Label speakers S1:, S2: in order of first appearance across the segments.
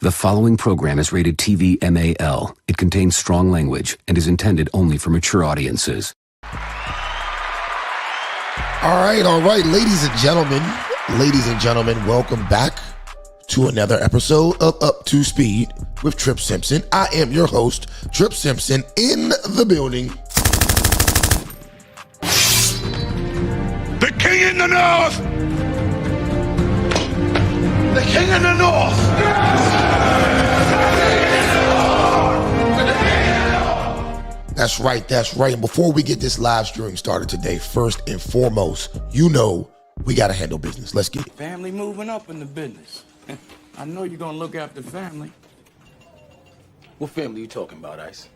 S1: The following program is rated TV MAL. It contains strong language and is intended only for mature audiences.
S2: All right, ladies and gentlemen, welcome back to another episode of Up to Speed with Trip Simpson. I am your host, Trip Simpson, in the building.
S3: The king in the north! The king in the north!
S2: That's right. And before we get this live stream started today, first and foremost, you know we got to handle business. Let's get it.
S4: Family moving up in the business. I know you're going to look after family.
S5: What family you talking about, Ice?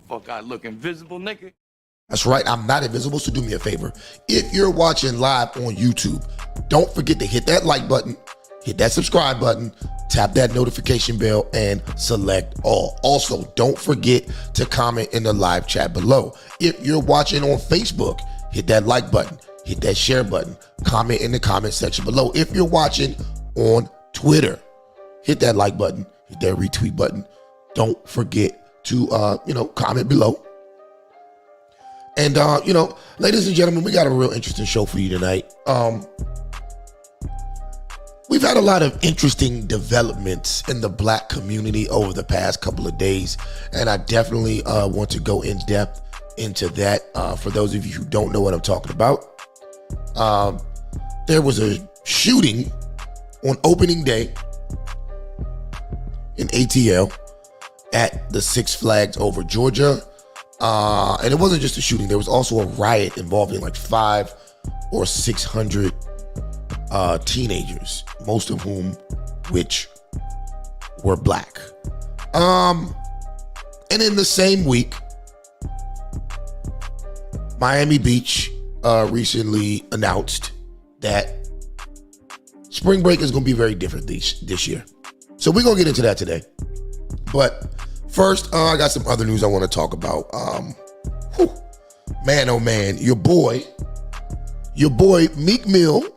S4: Fuck, I look invisible, nigga.
S2: That's right. I'm not invisible, so do me a favor. If you're watching live on YouTube, don't forget to hit that like button, hit that subscribe button, tap that notification bell, and select all. Also, don't forget to comment in the live chat below. If you're watching on Facebook, hit that like button, hit that share button, comment in the comment section below. If you're watching on Twitter, hit that like button, hit that retweet button. Don't forget to, comment below. And, ladies and gentlemen, we got a real interesting show for you tonight. We've had a lot of interesting developments in the Black community over the past couple of days, and I definitely want to go in depth into that. For those of you who don't know what I'm talking about, there was a shooting on opening day in ATL at the Six Flags over Georgia. And it wasn't just a shooting. There was also a riot involving like 500 or 600 teenagers, most of which were Black. And in the same week, Miami Beach recently announced that spring break is going to be very different this year. So we're going to get into that today. But first, I got some other news I want to talk about. Man, oh man, your boy Meek Mill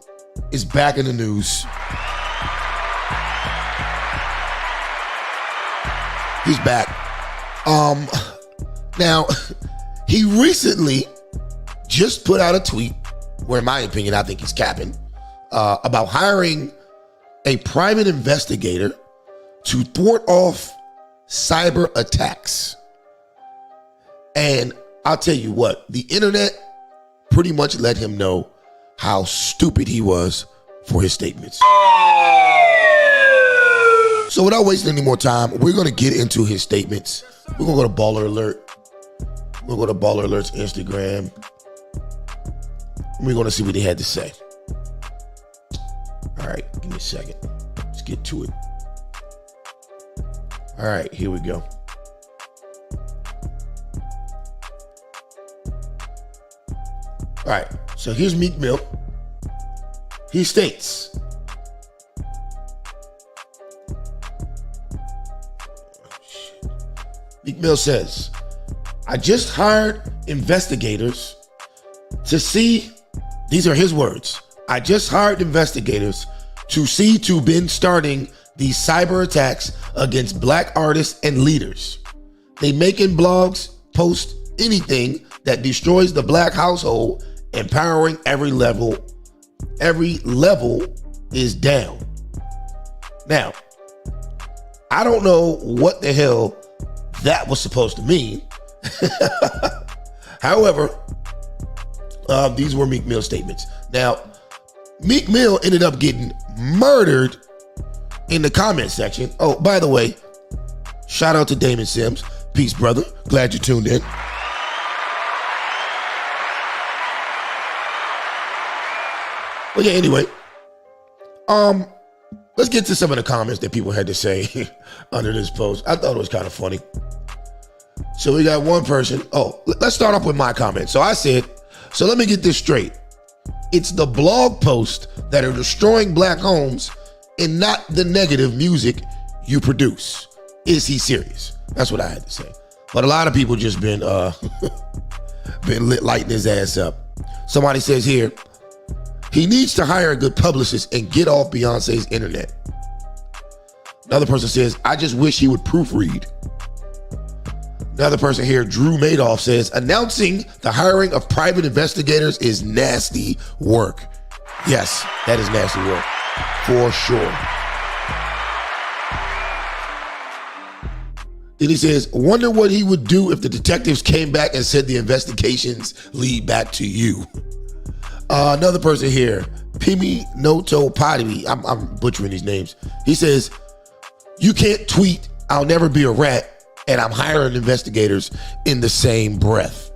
S2: is back in the news. He's back. Now, he recently just put out a tweet where, in my opinion, I think he's capping, about hiring a private investigator to thwart off cyber attacks. And I'll tell you what, the internet pretty much let him know how stupid he was for his statements. So without wasting any more time, we're going to get into his statements. We're going to go to Baller Alert. We'll go to Baller Alert's Instagram. We're going to see what they had to say. All right, give me a second. Let's get to it. All right, here we go. All right, so here's Meek Mill. He states, Meek Mill says, I just hired investigators to see, these are his words, I just hired investigators to see to been starting these cyber attacks against Black artists and leaders. They making blogs, post anything that destroys the Black household, empowering every level. Every level is down. Now, I don't know what the hell that was supposed to mean. However, these were Meek Mill statements. Now, Meek Mill ended up getting murdered in the comment section. Oh, by the way, shout out to Damon Sims. Peace, brother. Glad you tuned in. Well, yeah, anyway, let's get to some of the comments that people had to say under this post. I thought it was kind of funny. So we got one person. Oh, let's start off with my comment. So I said, so let me get this straight. It's the blog posts that are destroying Black homes and not the negative music you produce. Is he serious? That's what I had to say. But a lot of people just been lighting his ass up. Somebody says here, he needs to hire a good publicist and get off Beyonce's internet. Another person says, I just wish he would proofread. Another person here, Drew Madoff, says, announcing the hiring of private investigators is nasty work. Yes, that is nasty work, for sure. Then he says, wonder what he would do if the detectives came back and said the investigations lead back to you. Another person here, Pimi Noto Padimi, I'm butchering these names. He says, you can't tweet, I'll never be a rat, and I'm hiring investigators in the same breath.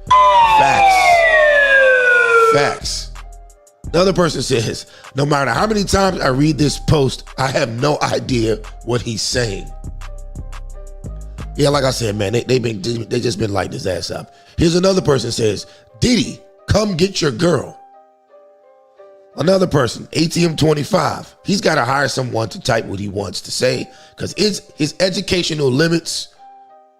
S2: Facts. Another person says, no matter how many times I read this post, I have no idea what he's saying. Yeah, like I said, man, they just been lighting his ass up. Here's another person says, Diddy, come get your girl. Another person, ATM25, he's got to hire someone to type what he wants to say because his educational limits.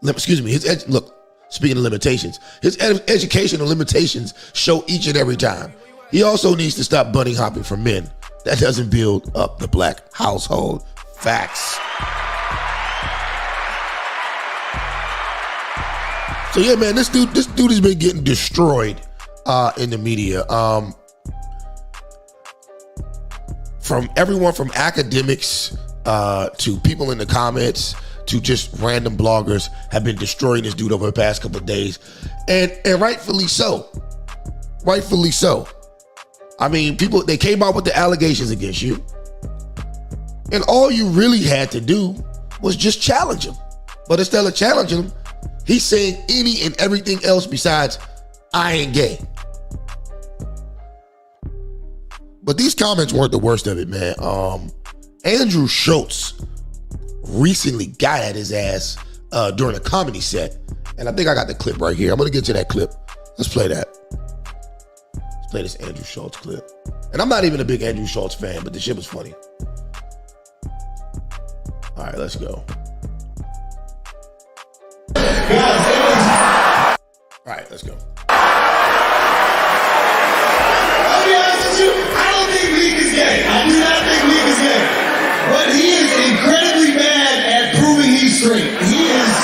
S2: Look, speaking of limitations, his educational limitations show each and every time. He also needs to stop bunny hopping for men. That doesn't build up the black household. Facts. So yeah, man, this dude has been getting destroyed in the media. From everyone from academics to people in the comments to just random bloggers have been destroying this dude over the past couple of days. And rightfully so. Rightfully so. I mean, they came out with the allegations against you. And all you really had to do was just challenge him. But instead of challenging him, he's saying any and everything else besides, I ain't gay. But these comments weren't the worst of it, man. Andrew Schultz recently got at his ass during a comedy set. And I think I got the clip right here. I'm going to get to that clip. Let's play that. Let's play this Andrew Schultz clip. And I'm not even a big Andrew Schultz fan, but the shit was funny. All right, let's go. All right, let's go.
S6: I'll be honest with you, I don't think Meek is gay. I do not think Meek is gay. But he is incredibly bad at proving he's straight. He is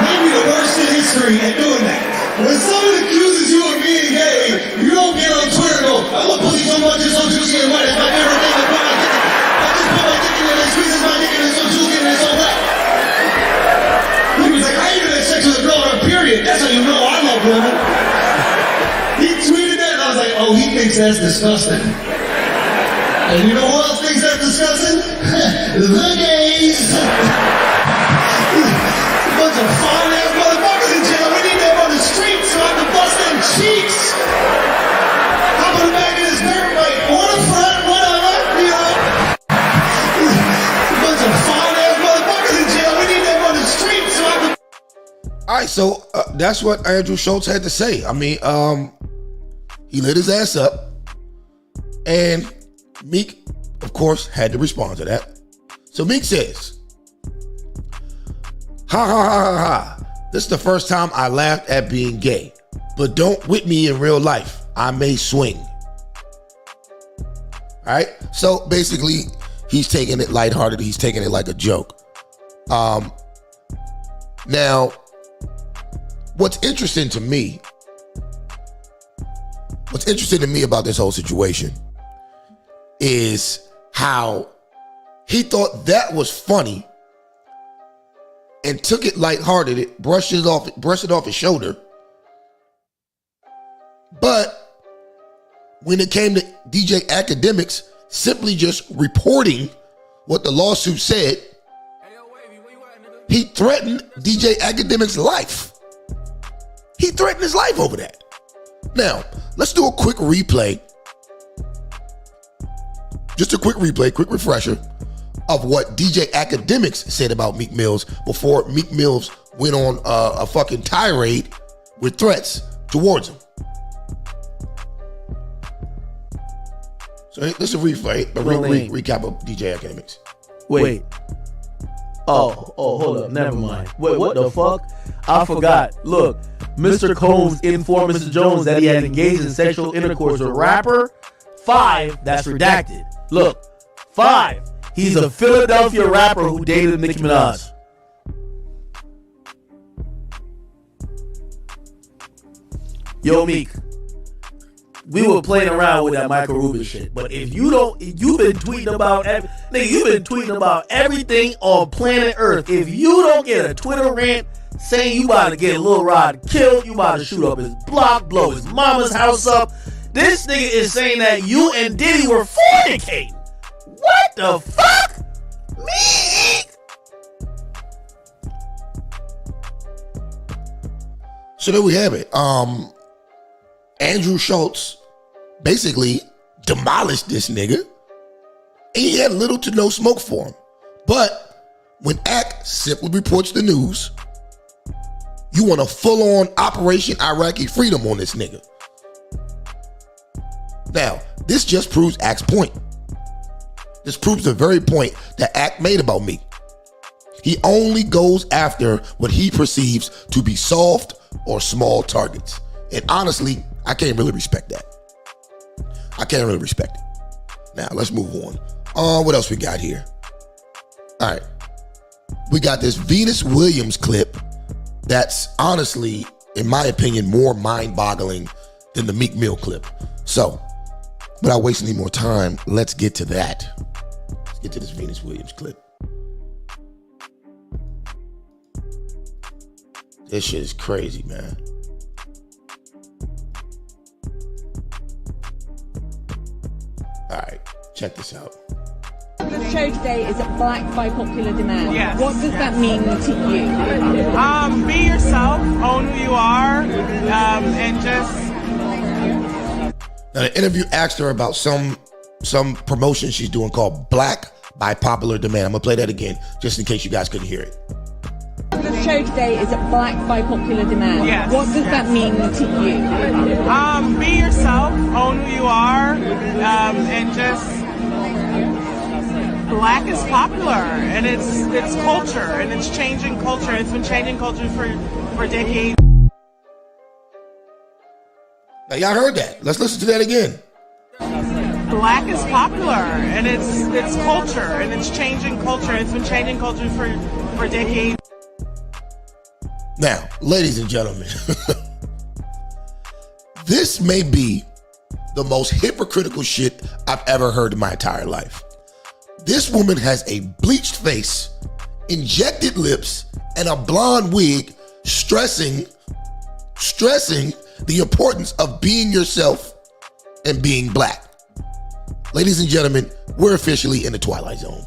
S6: maybe the worst in history at doing that. When someone accuses you of being gay, you don't get on Twitter and go, I'm a pussy so much, it's so juicy and wet, it's my favorite thing to put my dick in. I just put my dick in and it squeezes my dick and it's so juicy and it's so wet. He was like, I even had sex with a girl on a period. That's how you know I love women. He tweeted that and I was like, oh, he thinks that's disgusting. And you know who else thinks that's disgusting? The gays. A bunch of fine-ass motherfuckers in jail. We need them on the street so I can bust them cheeks. Hop on the back of this dirt bike. What a front, whatever, you know. A bunch of fine-ass motherfuckers in jail. We need them on the street so I can...
S2: All right, so that's what Andrew Schultz had to say. I mean, he lit his ass up. And Meek, of course, had to respond to that. So Meek says, ha ha ha ha ha. This is the first time I laughed at being gay. But don't whip me in real life. I may swing. All right? So basically, he's taking it lighthearted. He's taking it like a joke. Now, what's interesting to me about this whole situation is how he thought that was funny and took it lighthearted, brushed it off his shoulder. But when it came to DJ Academics simply just reporting what the lawsuit said, he threatened DJ Academics' life. He threatened his life over that. Now, let's do a quick replay. Just a quick replay, quick refresher of what DJ Academics said about Meek Mills before Meek Mills went on a fucking tirade with threats towards him. So this is a replay, a recap of DJ Academics.
S7: Wait. Oh, hold up. Never mind. Wait, what the fuck? I forgot. Look, Mr. Combs informed Mr. Jones that he had engaged in sexual intercourse with rapper 5. That's redacted. Look, 5. He's a Philadelphia rapper who dated Nicki Minaj. Yo, Meek. We were playing around with that Michael Rubin shit, but if you don't, you've been tweeting about everything on planet Earth. If you don't get a Twitter rant saying you about to get Lil Rod killed, you about to shoot up his block, blow his mama's house up, this nigga is saying that you and Diddy were fornicating. What the fuck? Meek.
S2: So there we have it. Andrew Schultz basically demolished this nigga, and he had little to no smoke for him. But when ACT simply reports the news, you want a full-on Operation Iraqi Freedom on this nigga. Now, this just proves ACT's point. This proves the very point that ACT made about me. He only goes after what he perceives to be soft or small targets. And honestly, I can't really respect that. I can't really respect it. Now, let's move on. What else we got here? All right. We got this Venus Williams clip that's honestly, in my opinion, more mind-boggling than the Meek Mill clip. So, without wasting any more time, let's get to that. Let's get to this Venus Williams clip. This shit is crazy, man. All right, check this out.
S8: The show today is black by popular demand.
S9: Yes.
S8: What does that mean to you?
S9: Be yourself, own who you are, and just...
S2: Now, the interview asked her about some promotion she's doing called Black by Popular Demand. I'm gonna play that again, just in case you guys couldn't hear it.
S8: The show today is black by popular demand.
S9: Yes.
S8: What does that mean to you?
S9: Be yourself, own who you are, and just... Black is popular, and it's culture, and it's changing culture. It's been changing culture for decades.
S2: Now, y'all heard that. Let's listen to that again.
S9: Black is popular, and it's culture, and it's changing culture. It's been changing culture for decades.
S2: Now, ladies and gentlemen, this may be the most hypocritical shit I've ever heard in my entire life. This woman has a bleached face, injected lips, and a blonde wig, stressing the importance of being yourself and being black. Ladies and gentlemen, we're officially in the Twilight Zone.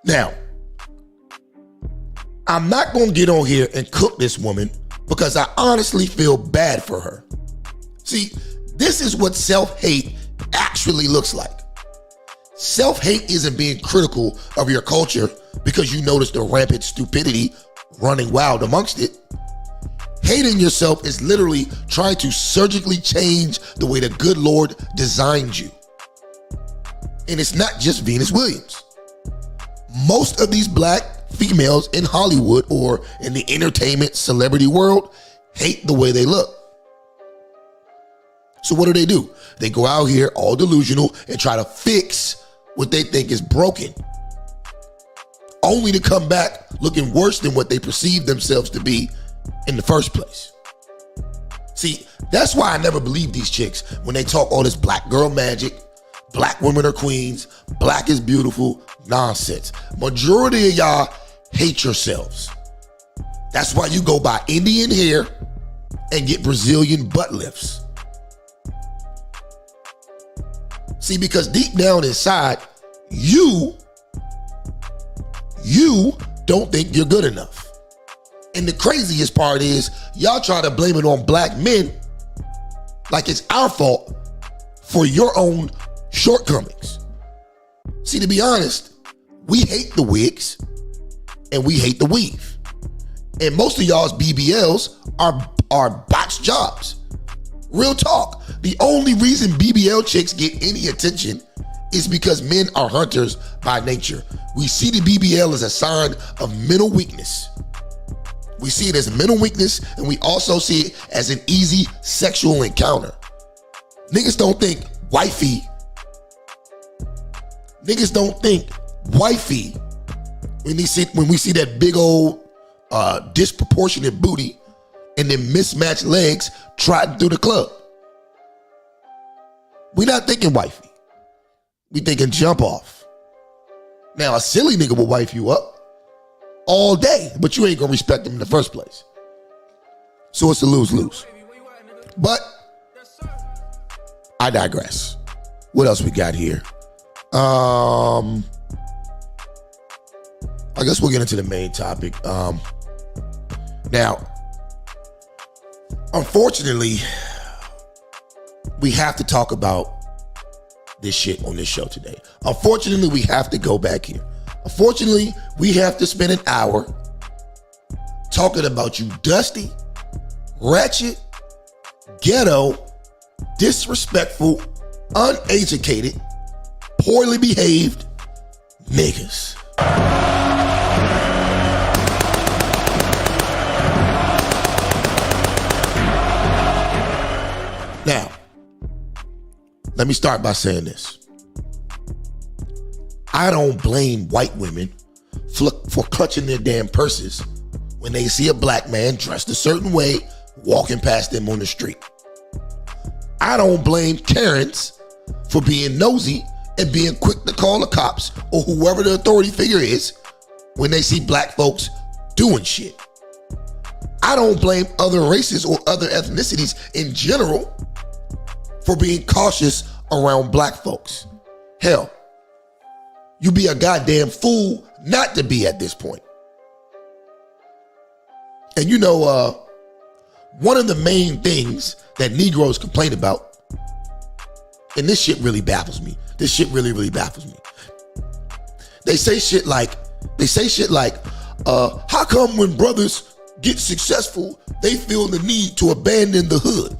S2: Now, I'm not going to get on here and cook this woman because I honestly feel bad for her. See, this is what self-hate actually looks like. Self-hate isn't being critical of your culture because you notice the rampant stupidity running wild amongst it. Hating yourself is literally trying to surgically change the way the good Lord designed you. And it's not just Venus Williams. Most of these black females in Hollywood or in the entertainment celebrity world hate the way they look. So what do? They go out here all delusional and try to fix what they think is broken, only to come back looking worse than what they perceive themselves to be in the first place. See, that's why I never believe these chicks when they talk all this black girl magic, black women are queens, black is beautiful nonsense. Majority of y'all hate yourselves. That's why you go buy Indian hair and get Brazilian butt lifts. See, because deep down inside, you don't think you're good enough. And the craziest part is y'all try to blame it on black men like it's our fault for your own shortcomings. See, to be honest, we hate the wigs and we hate the weave. And most of y'all's BBLs are botched jobs. Real talk. The only reason BBL chicks get any attention is because men are hunters by nature. We see the BBL as a sign of mental weakness. We see it as a mental weakness, and we also see it as an easy sexual encounter. Niggas don't think wifey. Niggas don't think wifey when we see that big old disproportionate booty and then mismatched legs trotting through the club. We not thinking wifey. We thinking jump off. Now a silly nigga will wife you up all day, but you ain't gonna respect him in the first place. So it's a lose-lose. But I digress. What else we got here? I guess we'll get into the main topic. Now, unfortunately, we have to talk about this shit on this show today. Unfortunately, we have to go back here. Unfortunately, we have to spend an hour talking about you dusty, ratchet, ghetto, disrespectful, uneducated, poorly behaved niggas. Now, let me start by saying this. I don't blame white women for clutching their damn purses when they see a black man dressed a certain way walking past them on the street. I don't blame Karens for being nosy and being quick to call the cops or whoever the authority figure is when they see black folks doing shit. I don't blame other races or other ethnicities in general for being cautious around black folks. Hell, you be a goddamn fool not to be at this point. And you know, one of the main things that Negroes complain about, and this shit really baffles me. This shit really, really baffles me. They say shit like, how come when brothers get successful, they feel the need to abandon the hood?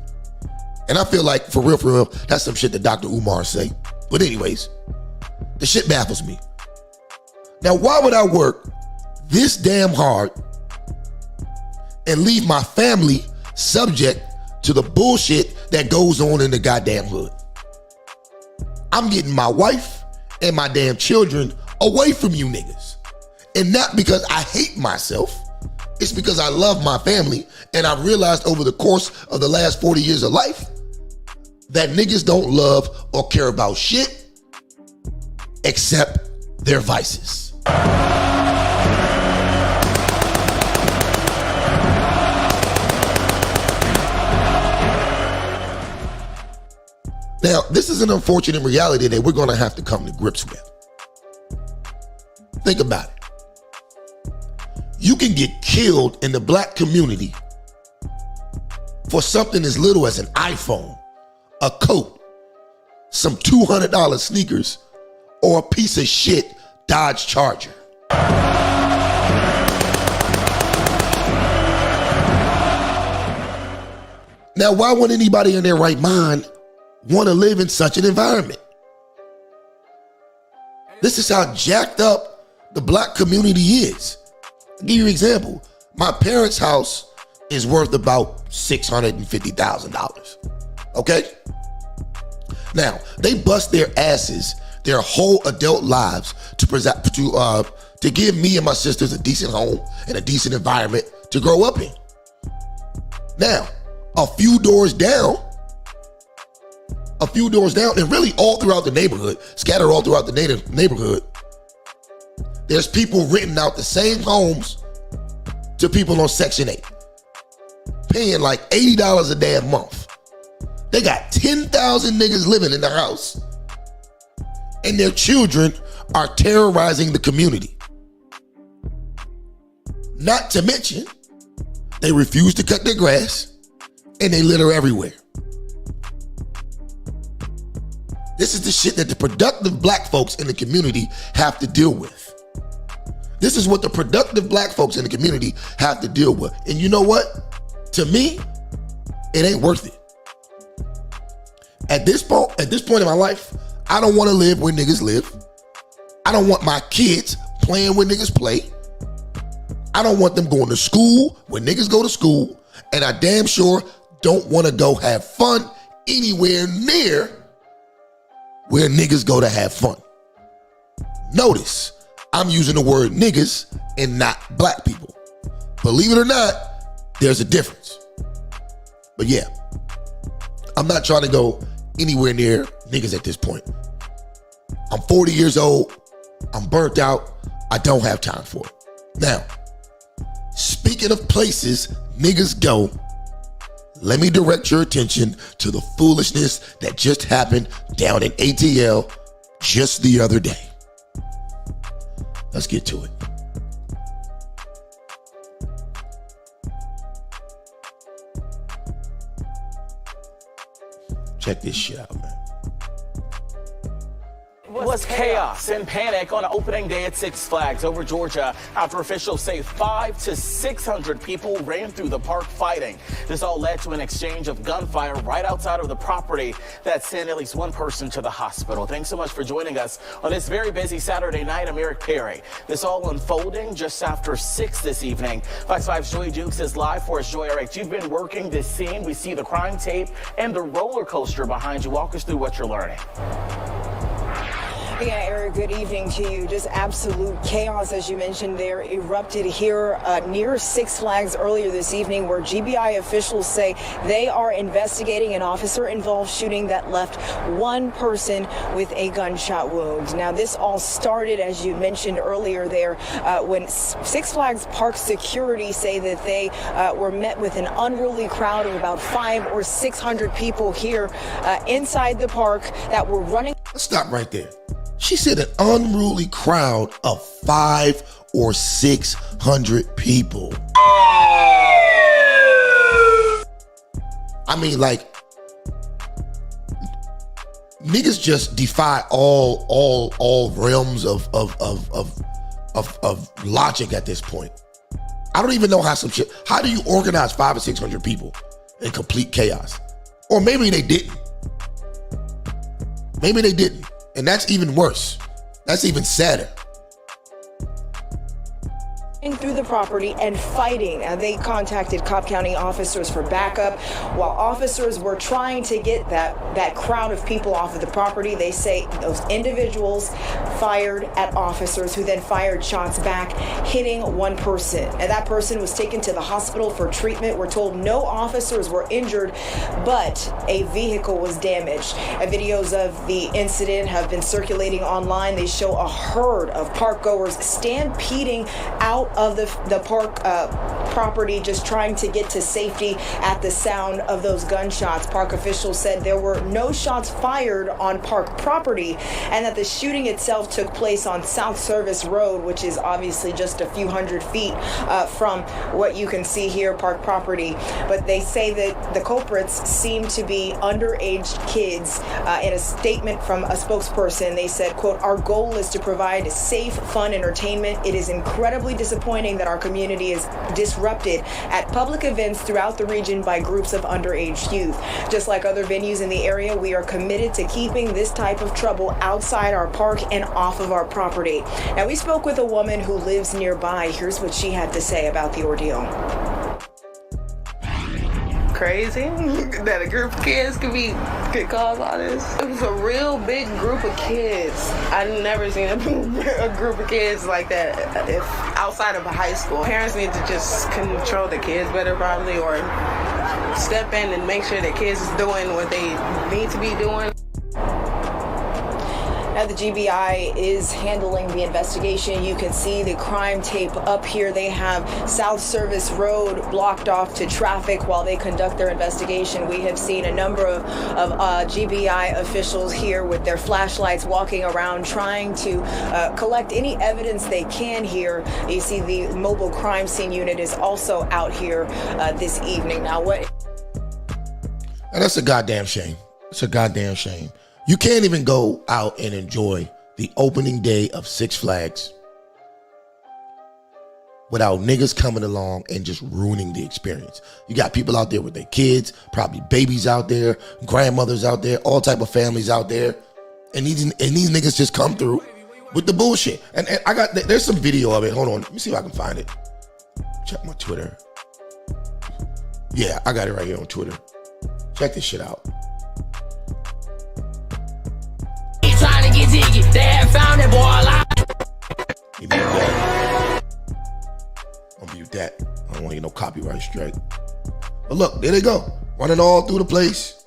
S2: And I feel like, for real, that's some shit that Dr. Umar say. But anyways, the shit baffles me. Now, why would I work this damn hard and leave my family subject to the bullshit that goes on in the goddamn hood? I'm getting my wife and my damn children away from you niggas. And not because I hate myself. It's because I love my family. And I realized over the course of the last 40 years of life that niggas don't love or care about shit except their vices. Now, this is an unfortunate reality that we're going to have to come to grips with. Think about it. You can get killed in the black community for something as little as an iPhone, a coat, some $200 sneakers, or a piece of shit Dodge Charger. Now, why would anybody in their right mind want to live in such an environment? This is how jacked up the black community is. I'll give you an example. My parents' house is worth about $650,000. Okay? Now, they bust their asses their whole adult lives to give me and my sisters a decent home and a decent environment to grow up in. Now, a few doors down, and really all throughout the neighborhood, scattered all throughout the neighborhood, there's people renting out the same homes to people on Section 8, paying like $80 a damn month. They got 10,000 niggas living in the house, and their children are terrorizing the community. Not to mention, they refuse to cut their grass, and they litter everywhere. This is the shit that the productive black folks in the community have to deal with. This is what the productive black folks in the community have to deal with. And you know what? To me, it ain't worth it. At this point in my life, I don't want to live where niggas live. I don't want my kids playing where niggas play. I don't want them going to school where niggas go to school, and I damn sure don't want to go have fun anywhere near where niggas go to have fun. Notice, I'm using the word niggas and not black people. Believe it or not, there's a difference. But yeah, I'm not trying to go anywhere near niggas at this point. I'm 40 years old. I'm burnt out. I don't have time for it. Now, speaking of places niggas go, let me direct your attention to the foolishness that just happened down in ATL just the other day. Let's get to it. Check this shit out, man.
S10: It was chaos and panic on opening day at Six Flags over Georgia after officials say 500 to 600 people ran through the park fighting. This all led to an exchange of gunfire right outside of the property that sent at least one person to the hospital. Thanks so much for joining us on this very busy Saturday night. I'm Eric Perry. This all unfolding just after 6 this evening. Fox 5's Joy Dukes is live for us. Joy, Eric, you've been working this scene. We see the crime tape and the roller coaster behind you. Walk us through what you're learning.
S11: Yeah, Eric, good evening to you. Just absolute chaos, as you mentioned there, erupted here near Six Flags earlier this evening, where GBI officials say they are investigating an officer-involved shooting that left one person with a gunshot wound. Now, this all started, as you mentioned earlier there, when Six Flags Park security say that they were met with an unruly crowd of about 500 or 600 people here inside the park that were running.
S2: Let's stop right there. She said an unruly crowd of 500 or 600 people. I mean, like, niggas just defy all realms of logic at this point. I don't even know how how do you organize 500 or 600 people in complete chaos? Or maybe they didn't. Maybe they didn't. And that's even worse. That's even sadder.
S11: Through the property and fighting. They contacted Cobb County officers for backup. While officers were trying to get that crowd of people off of the property, they say those individuals fired at officers, who then fired shots back, hitting one person. And that person was taken to the hospital for treatment. We're told no officers were injured, but a vehicle was damaged. Videos of the incident have been circulating online. They show a herd of park goers stampeding out of the park property, just trying to get to safety at the sound of those gunshots. Park officials said there were no shots fired on park property, and that the shooting itself took place on South Service Road, which is obviously just a few hundred feet from what you can see here, park property. But they say that the culprits seem to be underage kids. In a statement from a spokesperson, they said, quote, "Our goal is to provide safe, fun entertainment. It is incredibly disappointing that our community is disrupted at public events throughout the region by groups of underage youth. Just like other venues in the area, we are committed to keeping this type of trouble outside our park and off of our property." Now, we spoke with a woman who lives nearby. Here's what she had to say about the ordeal.
S9: Crazy that a group of kids could cause all this. It was a real big group of kids. I've never seen a group of kids like that outside of a high school. Parents need to just control the kids better, probably, or step in and make sure the kids is doing what they need to be doing.
S11: Now, the GBI is handling the investigation. You can see the crime tape up here. They have South Service Road blocked off to traffic while they conduct their investigation. We have seen a number of GBI officials here with their flashlights walking around trying to collect any evidence they can here. You see the mobile crime scene unit is also out here this evening. Now,
S2: And that's a goddamn shame. It's a goddamn shame. You can't even go out and enjoy the opening day of Six Flags without niggas coming along and just ruining the experience. You got people out there with their kids, probably babies out there, grandmothers out there, all type of families out there, and these niggas just come through with the bullshit. And there's some video of it. Hold on, let me see if I can find it. Check my Twitter. Yeah, I got it right here on Twitter. Check this shit out.
S12: Trying to get jiggy. They have found that boy alive.
S2: Mute that. I'll mute that. I don't want to get no copyright strike. But look, there they go. Running all through the place.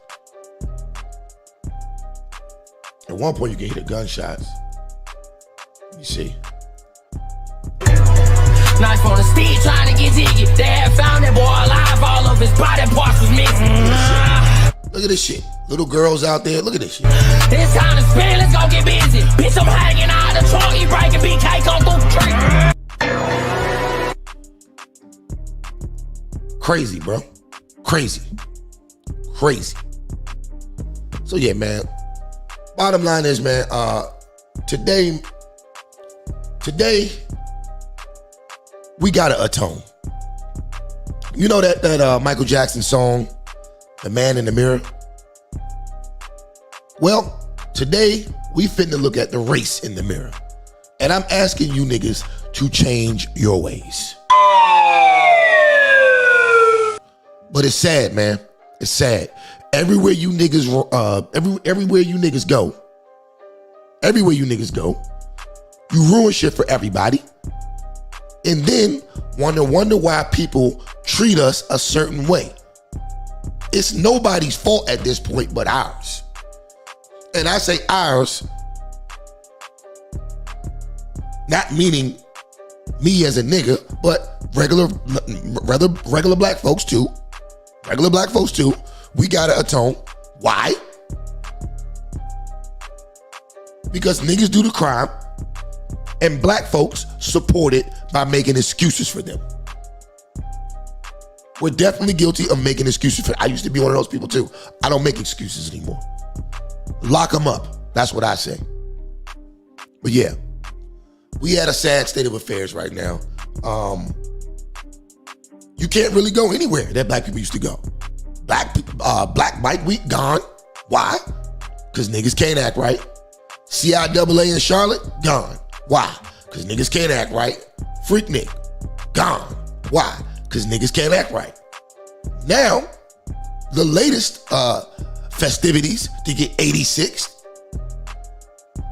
S2: At one point, you can hear the gunshots. You see.
S12: Knife on the stick, trying to get jiggy. They have found that boy alive. All of his body parts was missing.
S2: Look at this shit. Little girls out there. Look at this shit.
S12: It's time to spin. Let's go get busy. Bitch, I'm hanging out of the trunk. He breaking BK, come through the tree.
S2: Crazy, bro. Crazy. Crazy. So yeah, man. Bottom line is, man, today we gotta atone. You know that Michael Jackson song, The Man in the Mirror? Well, today we finna look at the race in the mirror. And I'm asking you niggas to change your ways. But it's sad, man. It's sad. Everywhere you niggas go, you ruin shit for everybody. And then wonder why people treat us a certain way. It's nobody's fault at this point but ours. And I say ours, not meaning me as a nigga, but regular black folks too. Regular black folks too. We gotta atone. Why? Because niggas do the crime and black folks support it by making excuses for them. We're definitely guilty of making excuses for. I used to be one of those people too. I don't make excuses anymore. Lock them up. That's what I say. But yeah, we had a sad state of affairs right now. You can't really go anywhere that black people used to go. Black Bike Week gone. Why? Because niggas can't act right. CIAA in Charlotte gone. Why? Because niggas can't act right. Freaknik gone. Why? Because niggas can't act right. Now, the latest festivities to get 86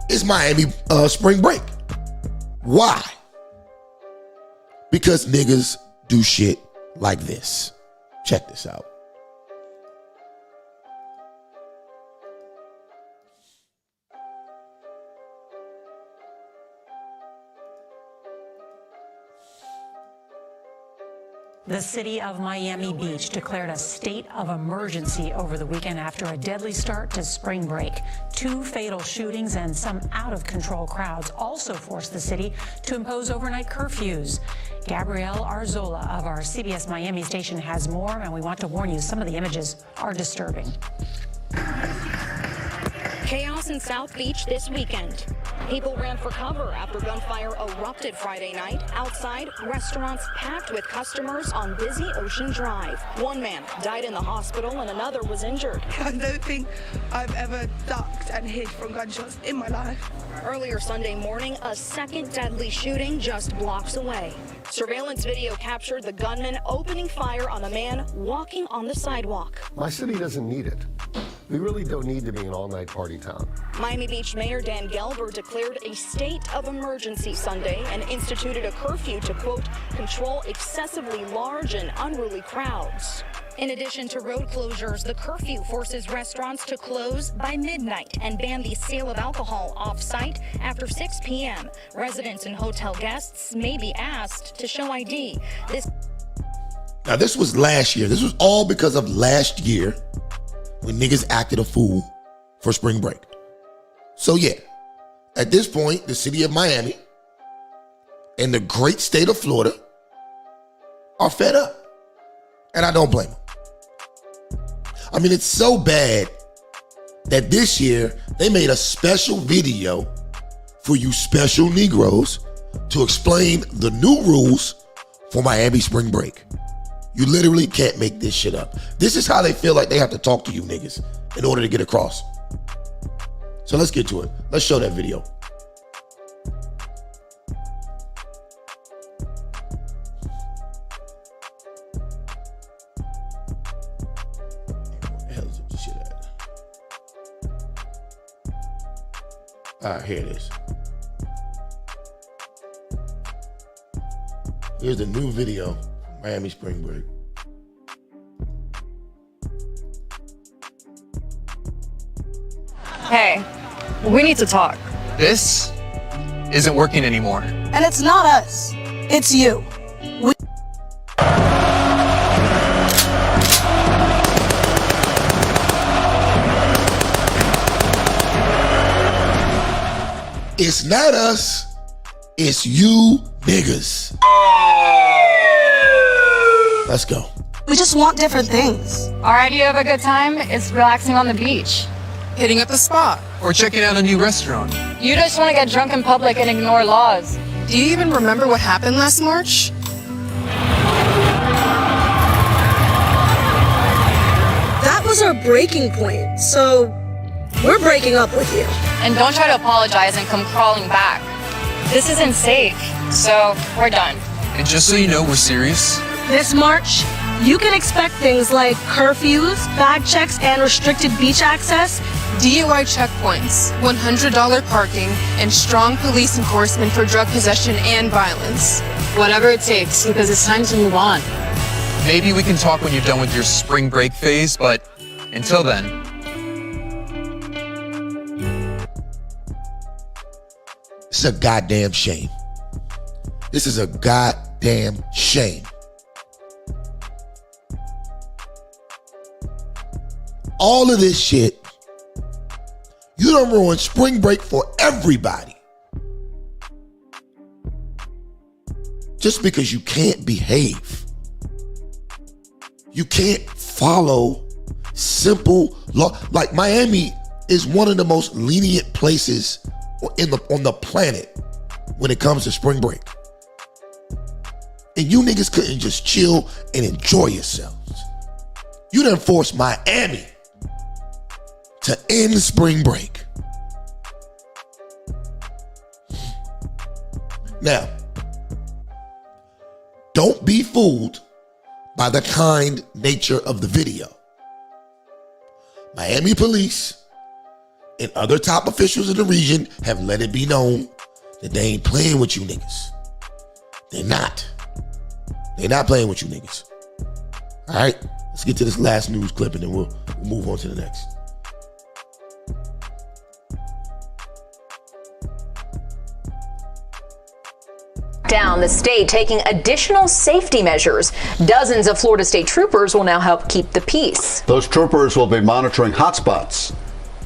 S2: is Miami spring break. Why? Because niggas do shit like this. Check this out.
S13: The city of Miami Beach declared a state of emergency over the weekend after a deadly start to spring break. 2 fatal shootings and some out-of-control crowds also forced the city to impose overnight curfews. Gabrielle Arzola of our CBS Miami station has more, and we want to warn you, some of the images are disturbing.
S14: Chaos in South Beach this weekend. People ran for cover after gunfire erupted Friday night. Outside, restaurants packed with customers on busy Ocean Drive. One man died in the hospital and another was injured.
S15: I don't think I've ever ducked and hid from gunshots in my life.
S14: Earlier Sunday morning, a second deadly shooting just blocks away. Surveillance video captured the gunman opening fire on a man walking on the sidewalk.
S16: My city doesn't need it. We really don't need to be an all-night party town.
S14: Miami Beach Mayor Dan Gelber declared a state of emergency Sunday and instituted a curfew to, quote, control excessively large and unruly crowds. In addition to road closures, the curfew forces restaurants to close by midnight and ban the sale of alcohol off-site after 6 p.m. Residents and hotel guests may be asked to show ID.
S2: Now, this was last year. This was all because of last year when niggas acted a fool for spring break. So yeah, at this point, the city of Miami and the great state of Florida are fed up. And I don't blame them. I mean, it's so bad that this year they made a special video for you special Negroes to explain the new rules for Miami spring break. You literally can't make this shit up. This is how they feel like they have to talk to you niggas in order to get across. So let's get to it. Let's show that video. Here it is. Here's the new video from Miami Spring Break.
S17: Hey, we need to talk.
S18: This isn't working anymore.
S15: And it's not us, it's you.
S2: It's not us, it's you niggas. Let's go.
S15: We just want different things.
S17: Our idea of a good time is relaxing on the beach.
S18: Hitting up a spa or checking out a new restaurant.
S17: You just want to get drunk in public and ignore laws.
S15: Do you even remember what happened last March? That was our breaking point, so we're breaking up with you.
S17: And don't try to apologize and come crawling back. This isn't safe, so we're done.
S18: And just so you know, we're serious.
S15: This March, you can expect things like curfews, bag checks, and restricted beach access, DUI checkpoints, $100 parking, and strong police enforcement for drug possession and violence.
S17: Whatever it takes, because it's time to move on.
S18: Maybe we can talk when you're done with your spring break phase, but until then.
S2: It's a goddamn shame. This is a goddamn shame. All of this shit, you done ruined spring break for everybody. Just because you can't behave. You can't follow simple law. Like Miami is one of the most lenient places on the planet when it comes to spring break. And you niggas couldn't just chill and enjoy yourselves. You done forced Miami to end spring break. Now, don't be fooled by the kind nature of the video. Miami police and other top officials in the region have let it be known that they ain't playing with you niggas. They're not. They're not playing with you niggas. All right, let's get to this last news clip and then we'll move on to the next.
S19: Down the state taking additional safety measures. Dozens of Florida State troopers will now help keep the peace.
S20: Those troopers will be monitoring hotspots.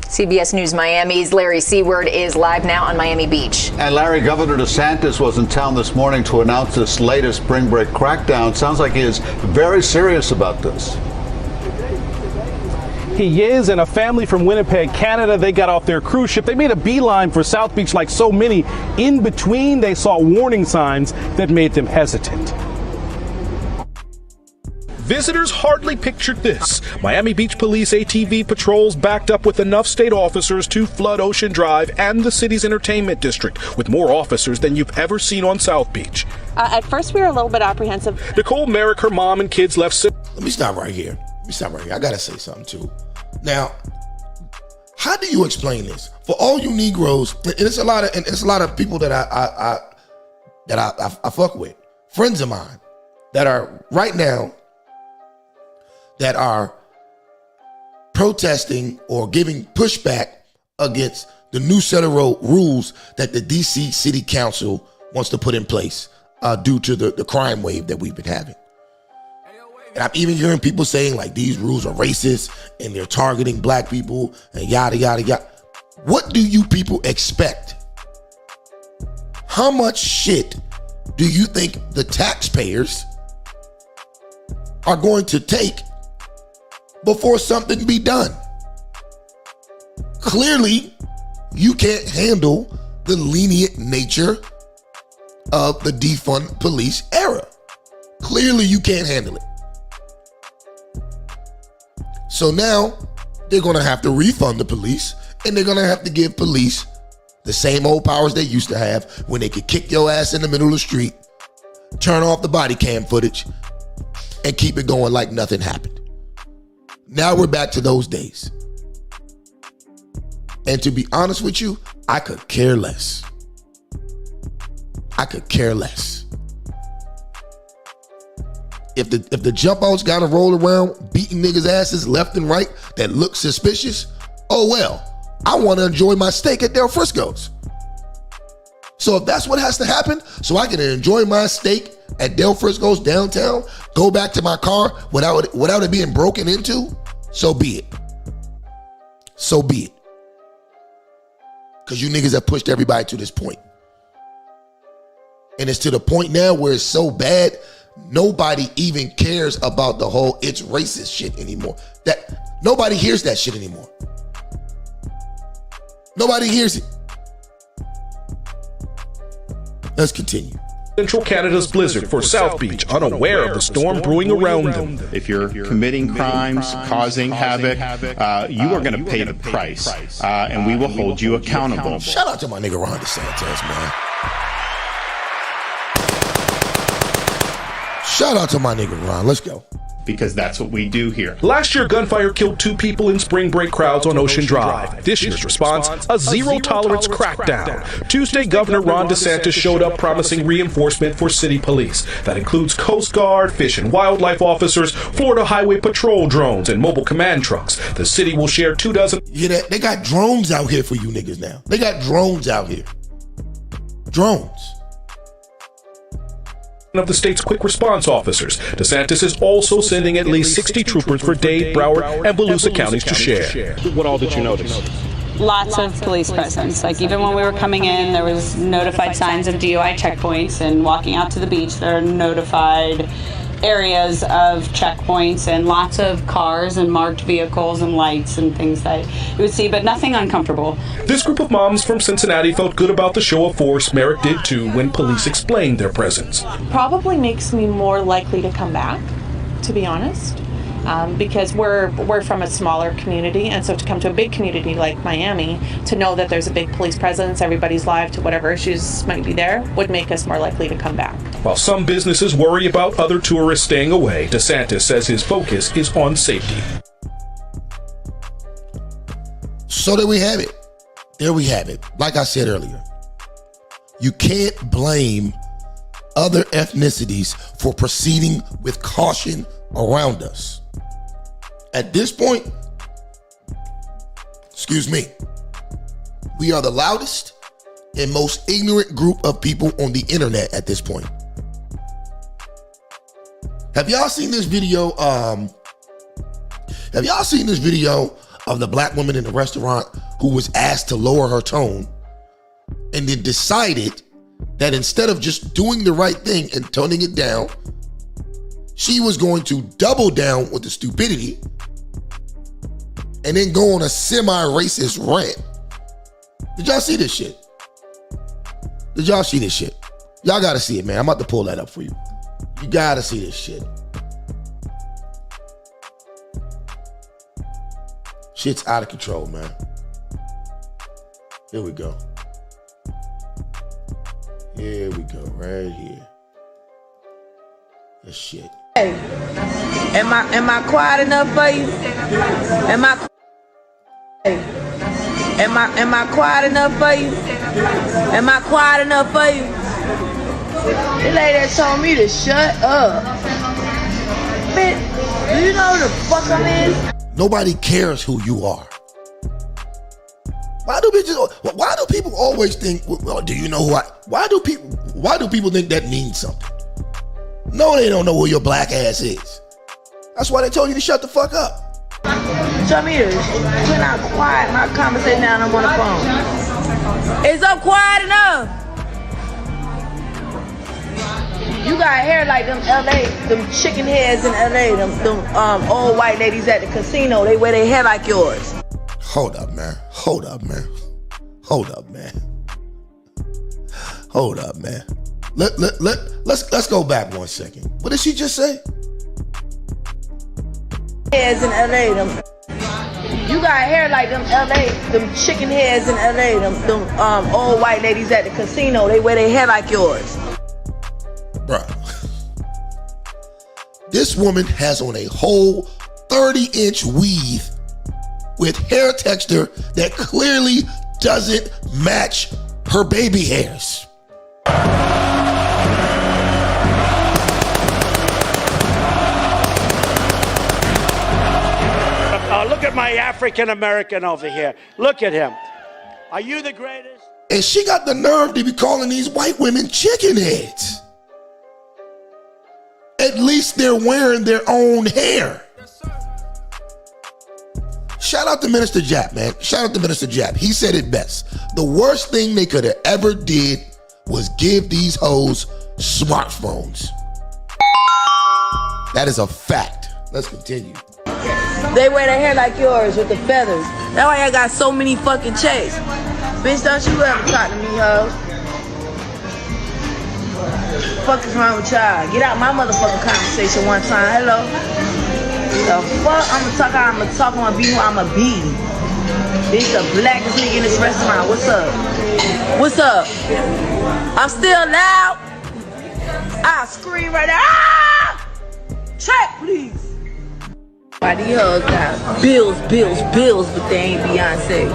S19: CBS News Miami's Larry Seward is live now on Miami Beach.
S20: And Larry, Governor DeSantis was in town this morning to announce this latest spring break crackdown. Sounds like he is very serious about this.
S21: He is, and a family from Winnipeg, Canada, they got off their cruise ship. They made a beeline for South Beach like so many. In between, they saw warning signs that made them hesitant.
S22: Visitors hardly pictured this. Miami Beach Police ATV patrols backed up with enough state officers to flood Ocean Drive and the city's entertainment district, with more officers than you've ever seen on South Beach.
S23: At first, we were a little bit apprehensive.
S22: Nicole Merrick, her mom and kids left.
S2: Let me stop right here. I gotta say something too. Now, how do you explain this for all you Negroes? And it's a lot of people that I fuck with, friends of mine that are right now that are protesting or giving pushback against the new set of rules that the DC City Council wants to put in place due to the crime wave that we've been having. And I'm even hearing people saying like these rules are racist and they're targeting black people and yada, yada, yada. What do you people expect? How much shit do you think the taxpayers are going to take before something be done? Clearly, you can't handle the lenient nature of the defund police era. Clearly, you can't handle it. So now they're going to have to refund the police and they're going to have to give police the same old powers they used to have when they could kick your ass in the middle of the street, turn off the body cam footage, and keep it going like nothing happened. Now we're back to those days. And to be honest with you, I could care less. I could care less. If the jump outs gotta roll around beating niggas' asses left and right that look suspicious, oh well. I want to enjoy my steak at Del Frisco's. So if that's what has to happen, so I can enjoy my steak at Del Frisco's downtown, go back to my car without it being broken into, so be it. So be it. Because you niggas have pushed everybody to this point. And it's to the point now where it's so bad, nobody even cares about the whole it's racist shit anymore. That nobody hears that shit anymore. Nobody hears it. Let's continue.
S22: Central Canada's blizzard for South Beach, unaware of the storm brewing around them.
S1: If you're committing crimes, causing havoc, you are going to pay the price, and we will hold you accountable.
S2: Shout out to my nigga Ron DeSantis, man. Shout out to my nigga Ron. Let's go.
S1: Because that's what we do here.
S22: Last year, gunfire killed 2 people in spring break crowds on Ocean Drive. This year's response, a zero-tolerance crackdown. Tuesday, Governor Ron DeSantis showed up promising reinforcement for city police. That includes Coast Guard, Fish and Wildlife officers, Florida Highway Patrol drones, and mobile command trucks. The city will share 24.
S2: Yeah, they got drones out here for you niggas now. They got drones out here. Drones.
S22: Of the state's quick response officers. DeSantis is also sending at least 60 troopers for Dade, Broward, and Volusia counties to share. What all did you notice?
S23: Lots of police presence. Like even when we were coming in, there was notified signs of DUI checkpoints, and walking out to the beach, there are notified areas of checkpoints and lots of cars and marked vehicles and lights and things that you would see, but nothing uncomfortable.
S22: This group of moms from Cincinnati felt good about the show of force. Merritt did too when police explained their presence.
S23: Probably makes me more likely to come back, to be honest. Because we're from a smaller community, and so to come to a big community like Miami, to know that there's a big police presence, everybody's live to whatever issues might be there, would make us more likely to come back.
S22: While some businesses worry about other tourists staying away, DeSantis says his focus is on safety.
S2: So there we have it. There we have it. Like I said earlier, you can't blame other ethnicities for proceeding with caution around us. At this point, excuse me, we are the loudest and most ignorant group of people on the internet at this point. Have y'all seen this video? Have y'all seen this video of the black woman in the restaurant who was asked to lower her tone and then decided that instead of just doing the right thing and toning it down, she was going to double down with the stupidity and then go on a semi-racist rant? Did y'all see this shit? Did y'all see this shit? Y'all gotta see it, man. I'm about to pull that up for you. You gotta see this shit. Shit's out of control, man. Here we go. Here we go, right here. This shit.
S3: Hey, am I quiet enough for you? Am I quiet enough for you? Am I quiet enough for you? The lady that told me to shut up. Bitch, do you know who the fuck I am?
S2: Nobody cares who you are. Why do people always think, well, do you know who I, why do people think that means something? No, they don't know who your black ass is. That's why they told you to shut the fuck up.
S3: Tell me this, when I'm quiet, my conversation now, I'm on the phone. Is up quiet enough? You got hair like them LA, them chicken heads in LA, them old white ladies at the casino, they wear their hair like yours.
S2: Hold up, man. Hold up, man. Hold up, man. Hold up, man. Let's go back 1 second. What did she just say?
S3: Heads in LA, them. You got hair like them LA, them chicken heads in LA, them old white ladies at the casino, they wear their hair like yours.
S2: Bruh. This woman has on a whole 30-inch weave with hair texture that clearly doesn't match her baby hairs.
S4: Look at my African American over here. Look at him. Are you the greatest?
S2: And she got the nerve to be calling these white women chicken heads. At least they're wearing their own hair. Shout out to Minister Jap, man. Shout out to Minister Jap. He said it best. The worst thing they could have ever did was give these hoes smartphones. That is a fact. Let's continue.
S3: They wear their hair like yours with the feathers. That's why I got so many fucking checks. Bitch, don't you ever talk to me, ho. Fuck is wrong with y'all? Get out my motherfucking conversation one time. Hello. The fuck? I'ma talk, I'ma be who I'ma be. Bitch, the blackest nigga in this restaurant. What's up? What's up? I'm still loud. I'll scream right now. Ah! Check, please. Why these hoes got bills, but they ain't Beyonce.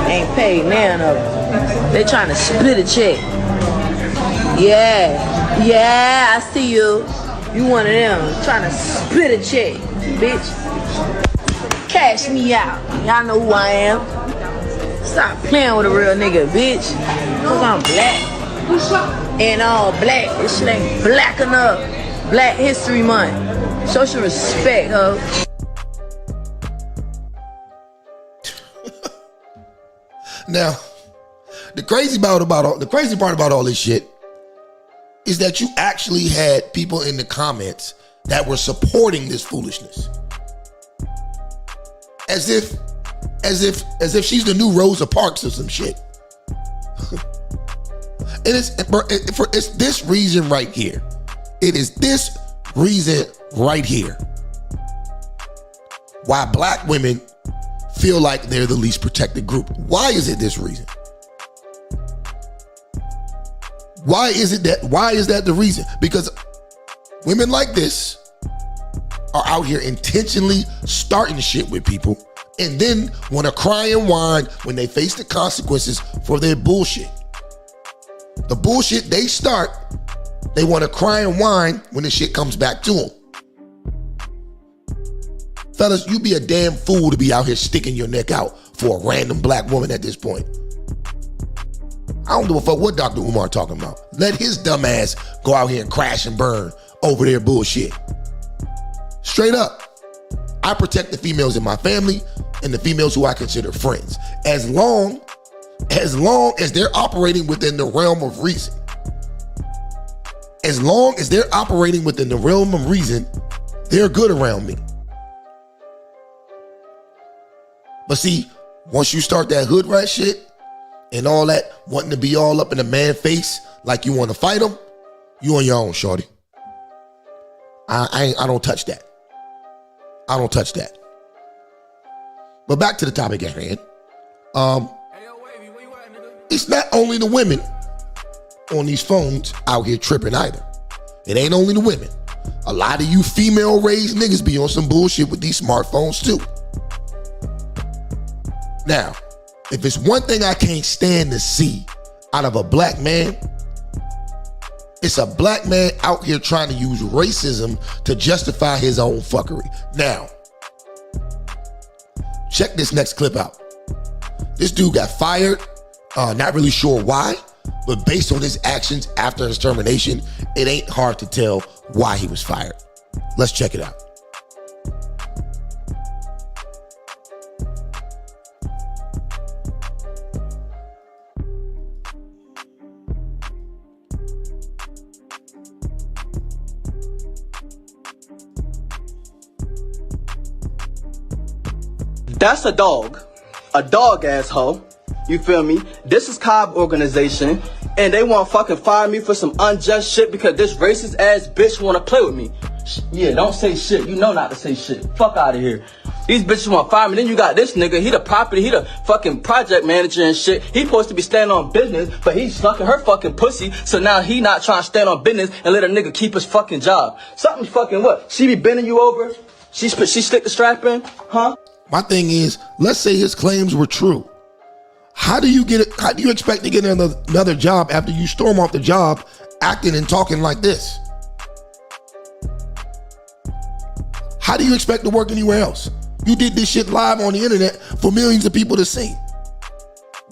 S3: Ain't paid none of them. They trying to split a check. Yeah, I see you. You one of them trying to split a check, bitch. Cash me out. Y'all know who I am. Stop playing with a real nigga, bitch. Cause I'm black. And all black. This shit ain't black enough. Black History Month. Show some respect, ho.
S2: Now, the crazy part about all this shit is that you actually had people in the comments that were supporting this foolishness, as if she's the new Rosa Parks or some shit. It's this reason right here. It is this reason right here why black women feel like they're the least protected group. Why is it this reason? Why is that the reason? Because women like this are out here intentionally starting shit with people and then want to cry and whine when they face the consequences for their bullshit. The bullshit they start, they want to cry and whine when the shit comes back to them. Fellas, you be a damn fool to be out here sticking your neck out for a random black woman at this point. I don't give a fuck what Dr. Umar talking about. Let his dumb ass go out here and crash and burn over their bullshit. Straight up. I protect the females in my family and the females who I consider friends. As long as they're operating within the realm of reason. As long as they're operating within the realm of reason, they're good around me. But see, once you start that hood rat shit and all that, wanting to be all up in a man's face like you want to fight him, you on your own, shorty. I don't touch that. I don't touch that. But back to the topic at hand. It's not only the women on these phones out here tripping either. It ain't only the women. A lot of you female-raised niggas be on some bullshit with these smartphones too. Now, if it's one thing I can't stand to see out of a black man, it's a black man out here trying to use racism to justify his own fuckery. Now, check this next clip out. This dude got fired, not really sure why, but based on his actions after his termination, it ain't hard to tell why he was fired. Let's check it out.
S5: That's a dog asshole. You feel me? This is Cobb organization, and they want to fucking fire me for some unjust shit because this racist ass bitch want to play with me. Yeah, don't say shit. You know not to say shit. Fuck out of here. These bitches want to fire me. Then you got this nigga. He the property. He the fucking project manager and shit. He supposed to be standing on business, but he's sucking her fucking pussy. So now he not trying to stand on business and let a nigga keep his fucking job. Something fucking what? She be bending you over? She stick the strap in? Huh?
S2: My thing is, let's say his claims were true. How do you expect to get another job after you storm off the job acting and talking like this? How do you expect to work anywhere else? You did this shit live on the internet for millions of people to see.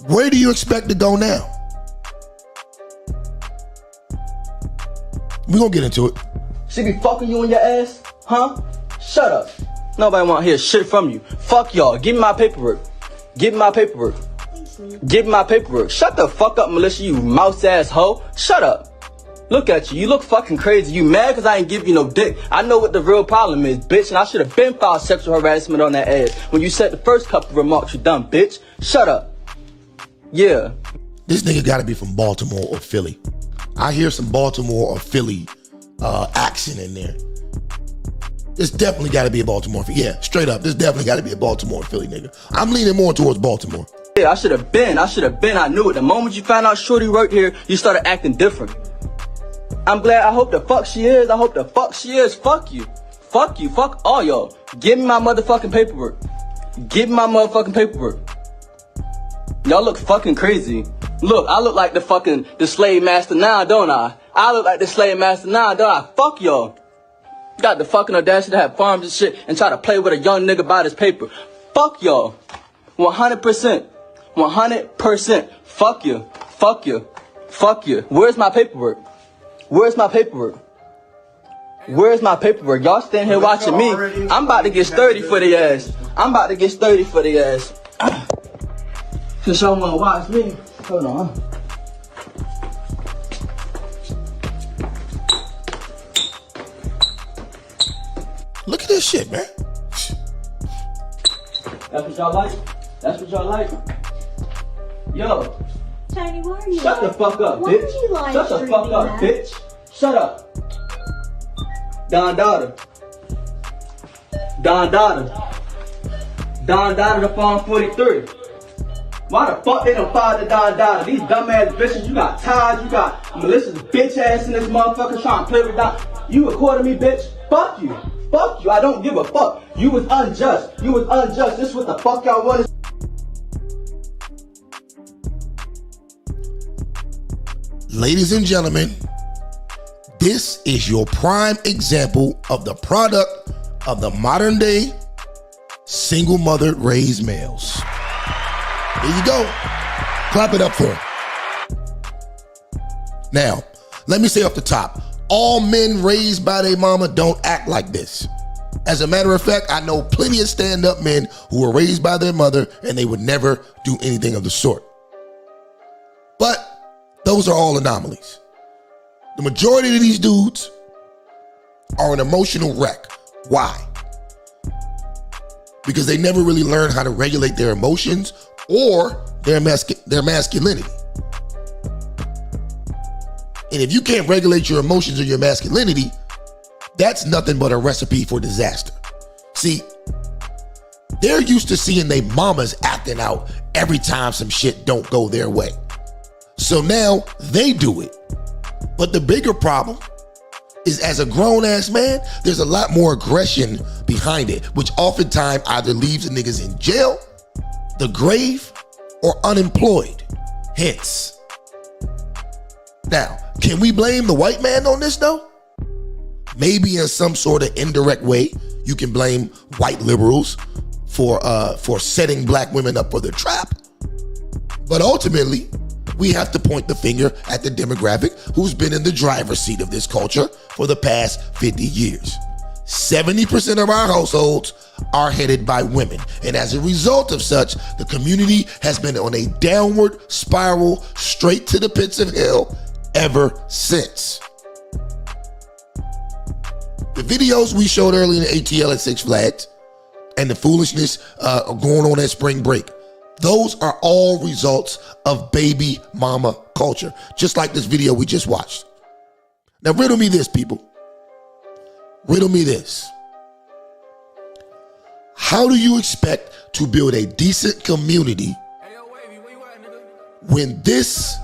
S2: Where do you expect to go now? We're gonna get into it.
S5: She be fucking you in your ass? Huh? Shut up. Nobody want to hear shit from you. Fuck y'all. Give me my paperwork. Give me my paperwork. Give me my paperwork. Shut the fuck up, Militia, you mouse ass hoe. Shut up. Look at you. You look fucking crazy. You mad because I ain't give you no dick. I know what the real problem is, bitch, and I should have been filed sexual harassment on that ass when you said the first couple remarks, you dumb bitch. Shut up. Yeah.
S2: This nigga gotta be from Baltimore or Philly. I hear some Baltimore or Philly accent in there. This definitely gotta be a Baltimore. Yeah, straight up. This definitely gotta be a Baltimore or Philly nigga. I'm leaning more towards Baltimore.
S5: Yeah, I should have been. I knew it. The moment you found out Shorty worked here, you started acting different. I'm glad. I hope the fuck she is. I hope the fuck she is. Fuck you. Fuck you. Fuck all y'all. Give me my motherfucking paperwork. Give me my motherfucking paperwork. Y'all look fucking crazy. Look, I look like the slave master now, don't I? I look like the slave master now, don't I? Fuck y'all. Got the fucking audacity to have farms and shit and try to play with a young nigga about his paper. Fuck y'all. 100%. 100%. Fuck you. Fuck you. Fuck you. Where's my paperwork? Where's my paperwork? Where's my paperwork? Y'all standing here watching me. I'm about to get sturdy for the ass. I'm about to get sturdy for the ass. Cause y'all wanna watch me. Hold on.
S2: Look at this shit, man.
S5: That's what y'all like? That's what y'all like? Yo.
S6: Tiny, why are you
S5: Shut the fuck up,
S6: why
S5: bitch.
S6: are you live
S5: Shut the fuck
S6: streaming
S5: up,
S6: that?
S5: bitch. Shut up. Don Dada. Don Dada. Don Dada to Farm 43. Why the fuck they don't follow the Don Dada? These dumbass bitches, you got ties, you got Melissa's bitch ass in this motherfucker trying to play with that. You recording me, bitch? Fuck you. Fuck you. I don't give a fuck. You was unjust. You was unjust. This is what the fuck y'all wanted.
S2: Ladies and gentlemen, this is your prime example of the product of the modern day single mother raised males. There you go. Clap it up for him. Now, let me say off the top, all men raised by their mama don't act like this. As a matter of fact, I know plenty of stand-up men who were raised by their mother and they would never do anything of the sort. But those are all anomalies. The majority of these dudes are an emotional wreck. Why? Because they never really learn how to regulate their emotions or their masculinity. And if you can't regulate your emotions or your masculinity, that's nothing but a recipe for disaster. See, they're used to seeing their mamas acting out every time some shit don't go their way. So now they do it. But the bigger problem is, as a grown-ass man, there's a lot more aggression behind it, which oftentimes either leaves the niggas in jail, the grave, or unemployed. Hence. Now, can we blame the white man on this though? Maybe in some sort of indirect way, you can blame white liberals for setting black women up for the trap. But ultimately, we have to point the finger at the demographic who's been in the driver's seat of this culture for the past 50 years. 70% of our households are headed by women. And as a result of such, the community has been on a downward spiral straight to the pits of hell ever since. The videos we showed earlier in the ATL at Six Flags and the foolishness going on at spring break, those are all results of baby mama culture, just like this video we just watched. Now riddle me this, people. Riddle me this. How do you expect to build a decent community when this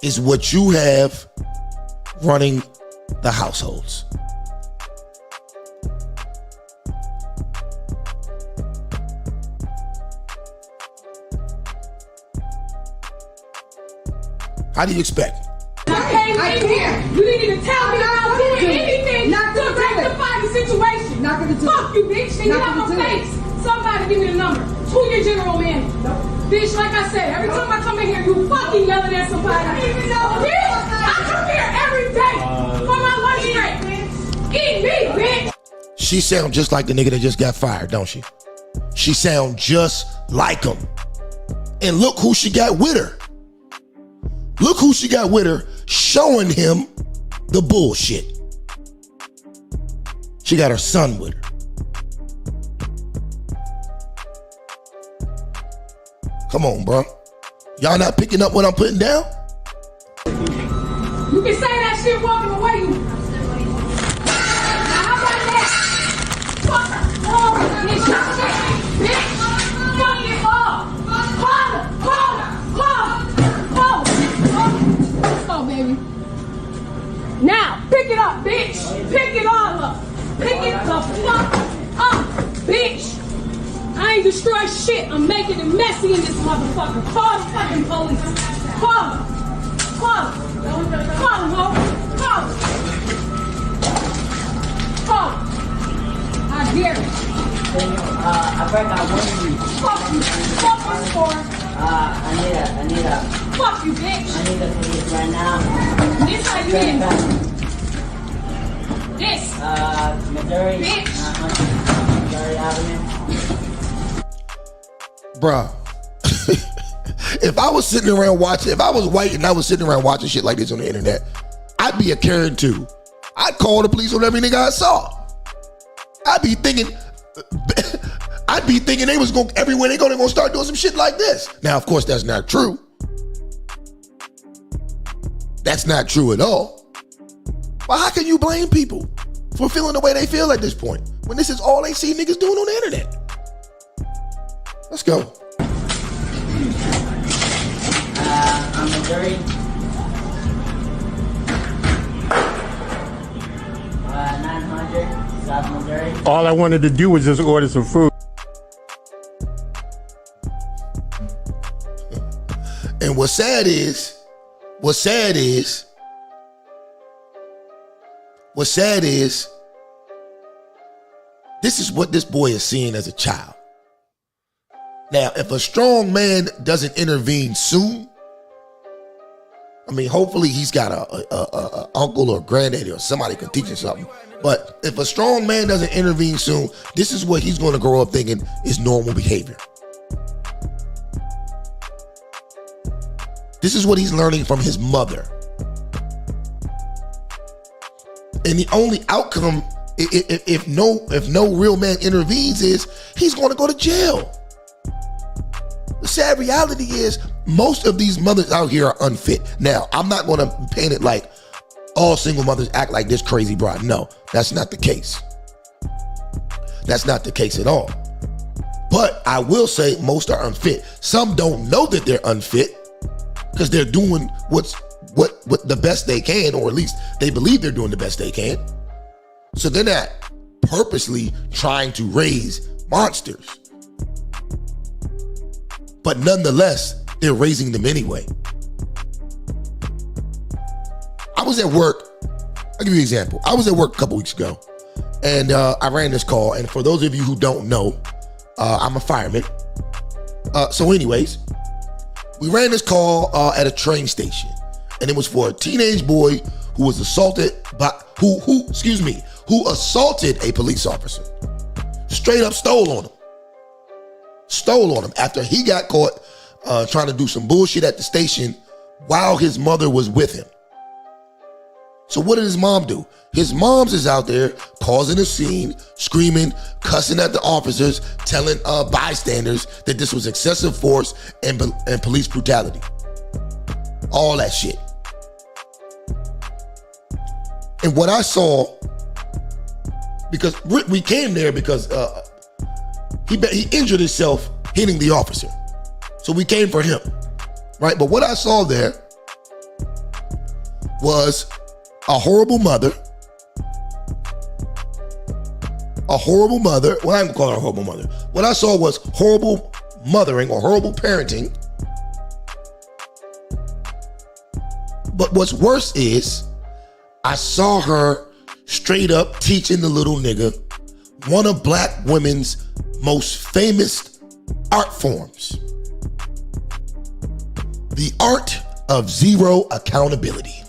S2: is what you have running the households? How do you expect?
S6: I came in here. You didn't even tell me about doing anything to rectify the situation. Not gonna do Fuck you, bitch. And you have my face. Somebody give me the number. Who your general manager? No. Bitch, like I said, every time I come in here, you fucking yelling at somebody. Bitch, I come here every day for my lunch break. Eat me, bitch.
S2: She sound just like the nigga that just got fired, don't she? She sound just like him. And look who she got with her. Look who she got with her showing him the bullshit. She got her son with her. Come on, bro. Y'all not picking up what I'm putting down?
S6: You can say that shit walking away. Now how about that? Fuck her. Oh, bitch. Bitch. Fuck it all. Call her. Baby. Now, pick it up, bitch. Pick it all up. Pick it the fuck up, bitch. I ain't destroyed shit. I'm making it messy in this motherfucker. Call the fucking police. Call them. Call them. Call them, ho. Call them. Call them. I dare it.
S7: I break out one of you.
S6: Fuck you. Fuck you for.
S7: I need a.
S6: Fuck you, bitch.
S7: I need a police right now.
S6: This how you in. This.
S7: Missouri.
S6: Bitch.
S7: Missouri Avenue.
S2: Bruh. If I was sitting around watching, if I was white and I was sitting around watching shit like this on the internet, I'd be a Karen too. I'd call the police on every nigga I saw. I'd be thinking they was going everywhere they go, they're gonna start doing some shit like this. Now, of course, that's not true. That's not true at all. But how can you blame people for feeling the way they feel at this point when this is all they see niggas doing on the internet? Let's go.
S7: I'm Missouri. 900 South Missouri.
S8: All I wanted to do was just order some food.
S2: And what's sad is, this is what this boy is seeing as a child. Now, if a strong man doesn't intervene soon, I mean, hopefully he's got a uncle or granddaddy or somebody can teach him something. But if a strong man doesn't intervene soon, this is what he's going to grow up thinking is normal behavior. This is what he's learning from his mother. And the only outcome, if no real man intervenes, is he's going to go to jail. The sad reality is most of these mothers out here are unfit. Now, I'm not going to paint it like all single mothers act like this crazy broad. No, that's not the case. That's not the case at all. But I will say most are unfit. Some don't know that they're unfit because they're doing what the best they can, or at least they believe they're doing the best they can. So they're not purposely trying to raise monsters. But nonetheless, they're raising them anyway. I was at work. I'll give you an example. I was at work a couple weeks ago, and I ran this call. And for those of you who don't know, I'm a fireman. So anyways, we ran this call at a train station, and it was for a teenage boy who was assaulted by who assaulted a police officer. Straight up stole on him. After he got caught trying to do some bullshit at the station while his mother was with him. So what did his mom do? His mom's is out there causing a scene, screaming, cussing at the officers, telling bystanders that this was excessive force and police brutality. All that shit. And what I saw, because we came there because he injured himself hitting the officer. So we came for him, right? But what I saw there was a horrible mother. Well, I'm gonna call her a horrible mother. What I saw was horrible mothering or horrible parenting But what's worse is I saw her straight up teaching the little nigga one of black women's most famous art forms. The art of zero accountability.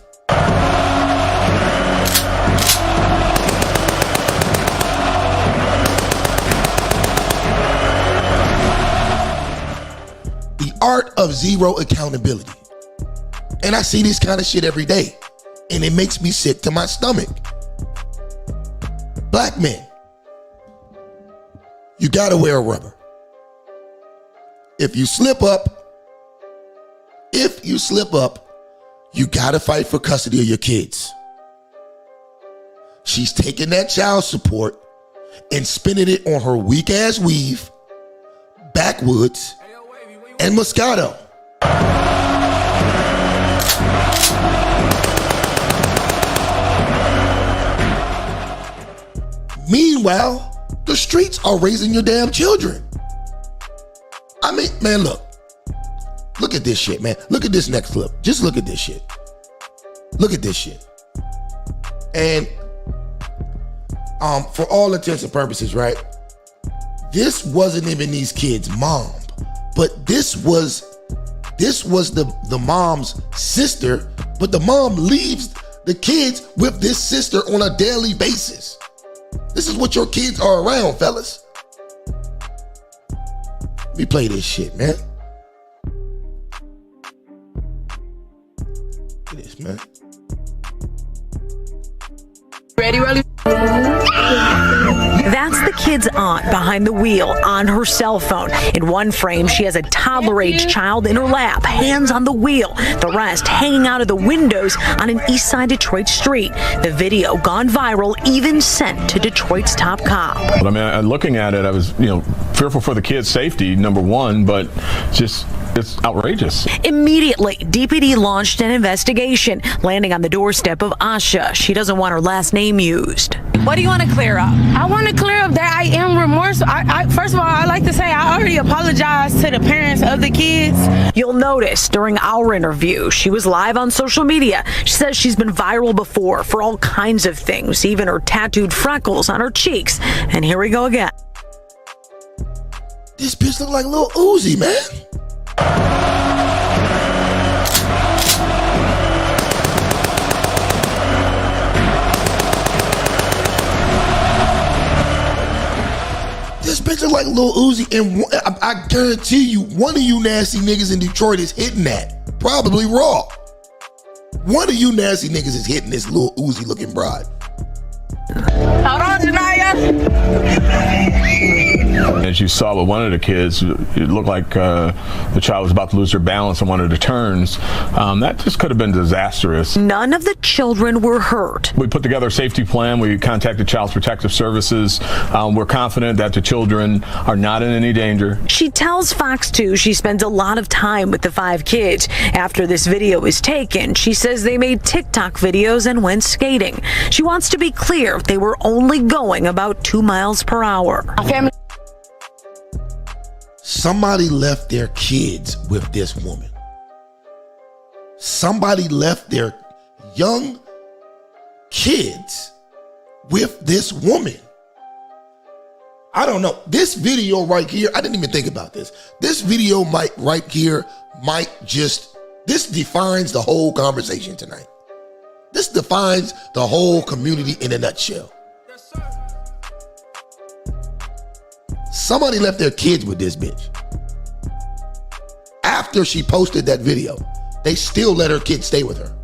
S2: The art of zero accountability. And I see this kind of shit every day, and it makes me sick to my stomach. Black men, you gotta wear a rubber. If you slip up, you gotta fight for custody of your kids. She's taking that child support and spending it on her weak ass weave, backwoods, and Moscato. Meanwhile, the streets are raising your damn children. I mean, man, look at this shit, man. Look at this next clip. Just look at this shit. Look at this shit. And for all intents and purposes, right? This wasn't even these kids' mom, but this was the mom's sister, but the mom leaves the kids with this sister on a daily basis. This is what your kids are around, fellas. Let me play this shit, man. Look at this, man.
S9: Ready? That's the kid's aunt behind the wheel on her cell phone. In one frame, she has a toddler-age child in her lap, hands on the wheel. The rest hanging out of the windows on an east side Detroit street. The video gone viral, even sent to Detroit's top cop.
S10: I mean, looking at it, I was, fearful for the kid's safety, number one, but just it's outrageous.
S9: Immediately, DPD launched an investigation, landing on the doorstep of Asha. She doesn't want her last name used. What do you want to clear up?
S6: I want to clear up that I am remorseful. First of all, I like to say I already apologized to the parents of the kids.
S9: You'll notice during our interview, she was live on social media. She says she's been viral before for all kinds of things, even her tattooed freckles on her cheeks. And here we go again.
S2: This bitch look like Lil Uzi, man. This bitch look like Lil Uzi, and I guarantee you, one of you nasty niggas in Detroit is hitting that. Probably raw. One of you nasty niggas is hitting this Lil Uzi looking broad.
S6: Hold on, Janaya.
S10: As you saw with one of the kids, it looked like the child was about to lose her balance on one of the turns. That just could have been disastrous.
S9: None of the children were hurt.
S10: We put together a safety plan. We contacted Child Protective Services. We're confident that the children are not in any danger.
S9: She tells Fox 2 she spends a lot of time with the 5 kids. After this video is taken, she says they made TikTok videos and went skating. She wants to be clear they were only going about 2 miles per hour.
S2: Somebody left their kids with this woman. Somebody left their young kids with this woman. I don't know. This video right here, I didn't even think about this. This video might this defines the whole conversation tonight. This defines the whole community in a nutshell. Somebody left their kids with this bitch. After she posted that video, they still let her kids stay with her.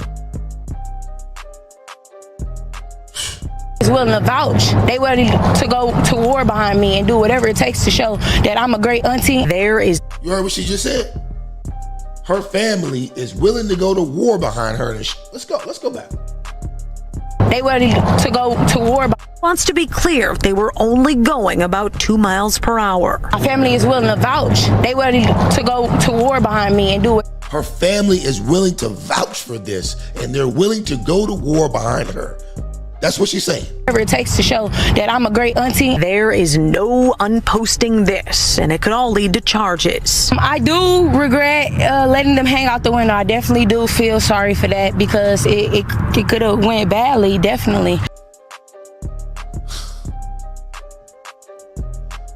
S6: Is willing to vouch. They ready to go to war behind me and do whatever it takes to show that I'm a great auntie.
S2: You heard what she just said? Her family is willing to go to war behind her. Let's go back.
S6: They ready to go to war.
S9: Wants to be clear, they were only going about 2 miles per hour.
S6: My family is willing to vouch. They ready to go to war behind me and do it.
S2: Her family is willing to vouch for this, and they're willing to go to war behind her. That's what she's saying.
S11: Whatever it takes to show that I'm a great auntie.
S9: There is no unposting this, and it could all lead to charges.
S11: I do regret letting them hang out the window. I definitely do feel sorry for that because it could have went badly, definitely.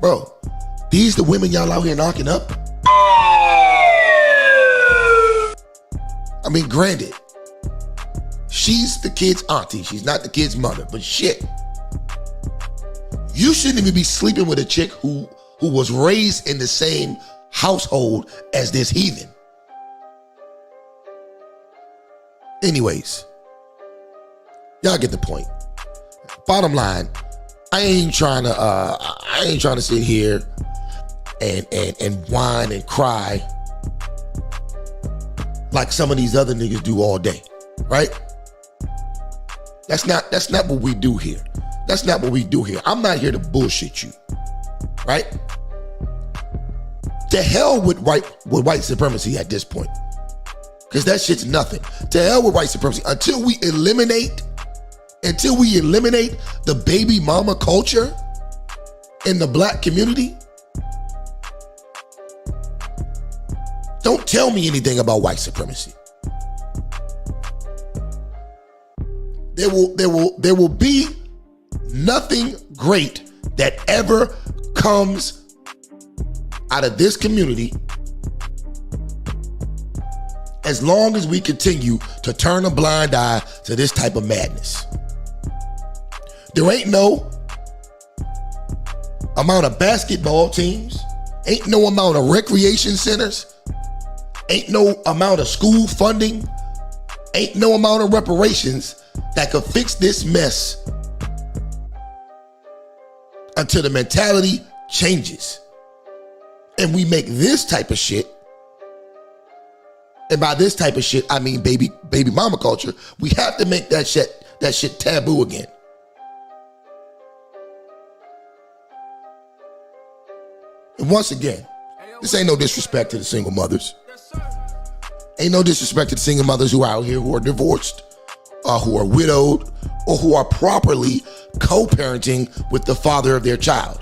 S2: Bro, these the women y'all out here knocking up? I mean, granted, she's the kid's auntie. She's not the kid's mother, but shit. You shouldn't even be sleeping with a chick who was raised in the same household as this heathen. Anyways, y'all get the point. Bottom line, I ain't trying to sit here and whine and cry like some of these other niggas do all day, right? That's not what we do here. That's not what we do here. I'm not here to bullshit you, right? To hell with white supremacy at this point, because that shit's nothing. To hell with white supremacy until we eliminate the baby mama culture in the black community. Don't tell me anything about white supremacy. There will be nothing great that ever comes out of this community as long as we continue to turn a blind eye to this type of madness. There ain't no amount of basketball teams, ain't no amount of recreation centers, ain't no amount of school funding, ain't no amount of reparations that could fix this mess until the mentality changes. And we make this type of shit, and by this type of shit, I mean baby mama culture, we have to make that shit taboo again. And once again, this ain't no disrespect to the single mothers. Ain't no disrespect to the single mothers who are out here who are divorced, who are widowed, or who are properly co-parenting with the father of their child.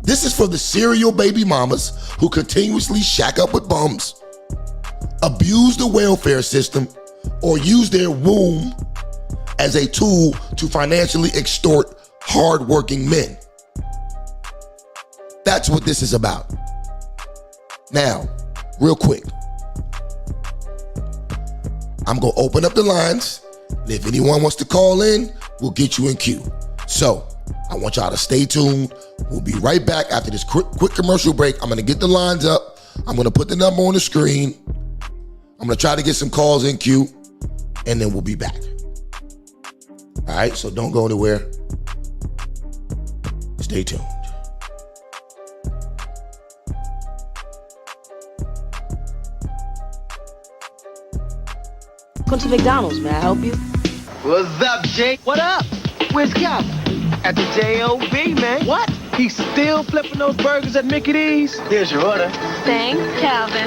S2: This is for the serial baby mamas who continuously shack up with bums, abuse the welfare system, or use their womb as a tool to financially extort hardworking men. That's what this is about. Now, real quick, I'm going to open up the lines, and if anyone wants to call in, we'll get you in queue. So, I want y'all to stay tuned. We'll be right back after this quick commercial break. I'm going to get the lines up. I'm going to put the number on the screen. I'm going to try to get some calls in queue, and then we'll be back. All right, so don't go anywhere. Stay tuned.
S12: Welcome to McDonald's. May I help you?
S13: What's up, Jake? What up? Where's Calvin? At the J.O.B., man. What? He's still flipping those burgers at Mickey D's? Here's your order.
S12: Thanks, Calvin.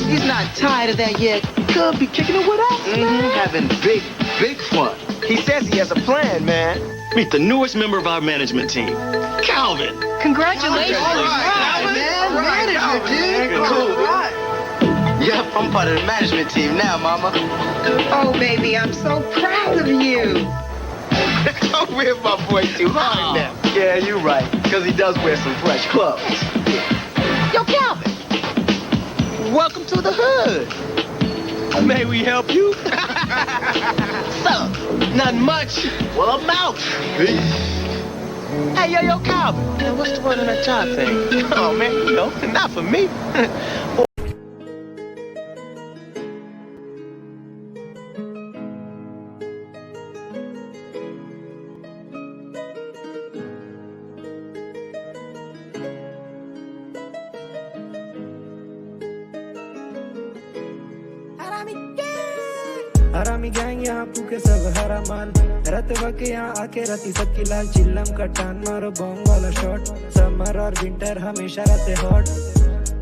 S13: He's not tired of that yet. Could be kicking it with us, man.
S24: Having big fun.
S13: He says he has a plan, man.
S24: Meet the newest member of our management team, Calvin.
S12: Congratulations.
S13: All right, man. Manager, dude. Cool. Yep, I'm part of the management team now, Mama.
S25: Oh, baby, I'm so proud of you.
S13: Don't rip my boy too hard now. Yeah, you're right, because he does wear some fresh clothes. Yo, Calvin, welcome to the hood. May we help you? So, nothing much. Well, I'm out. Hey, yo, Calvin. Man, what's the word on that job thing? Oh, man, you know, not for me.
S26: हरामी gang यहाँ भूखे सब हरा माल रात वक्त यहाँ आके राती सबकी लाल चिल्लम का टान मारो बॉम्ब वाला शॉट समर और विंटर हमेशा रहते हॉट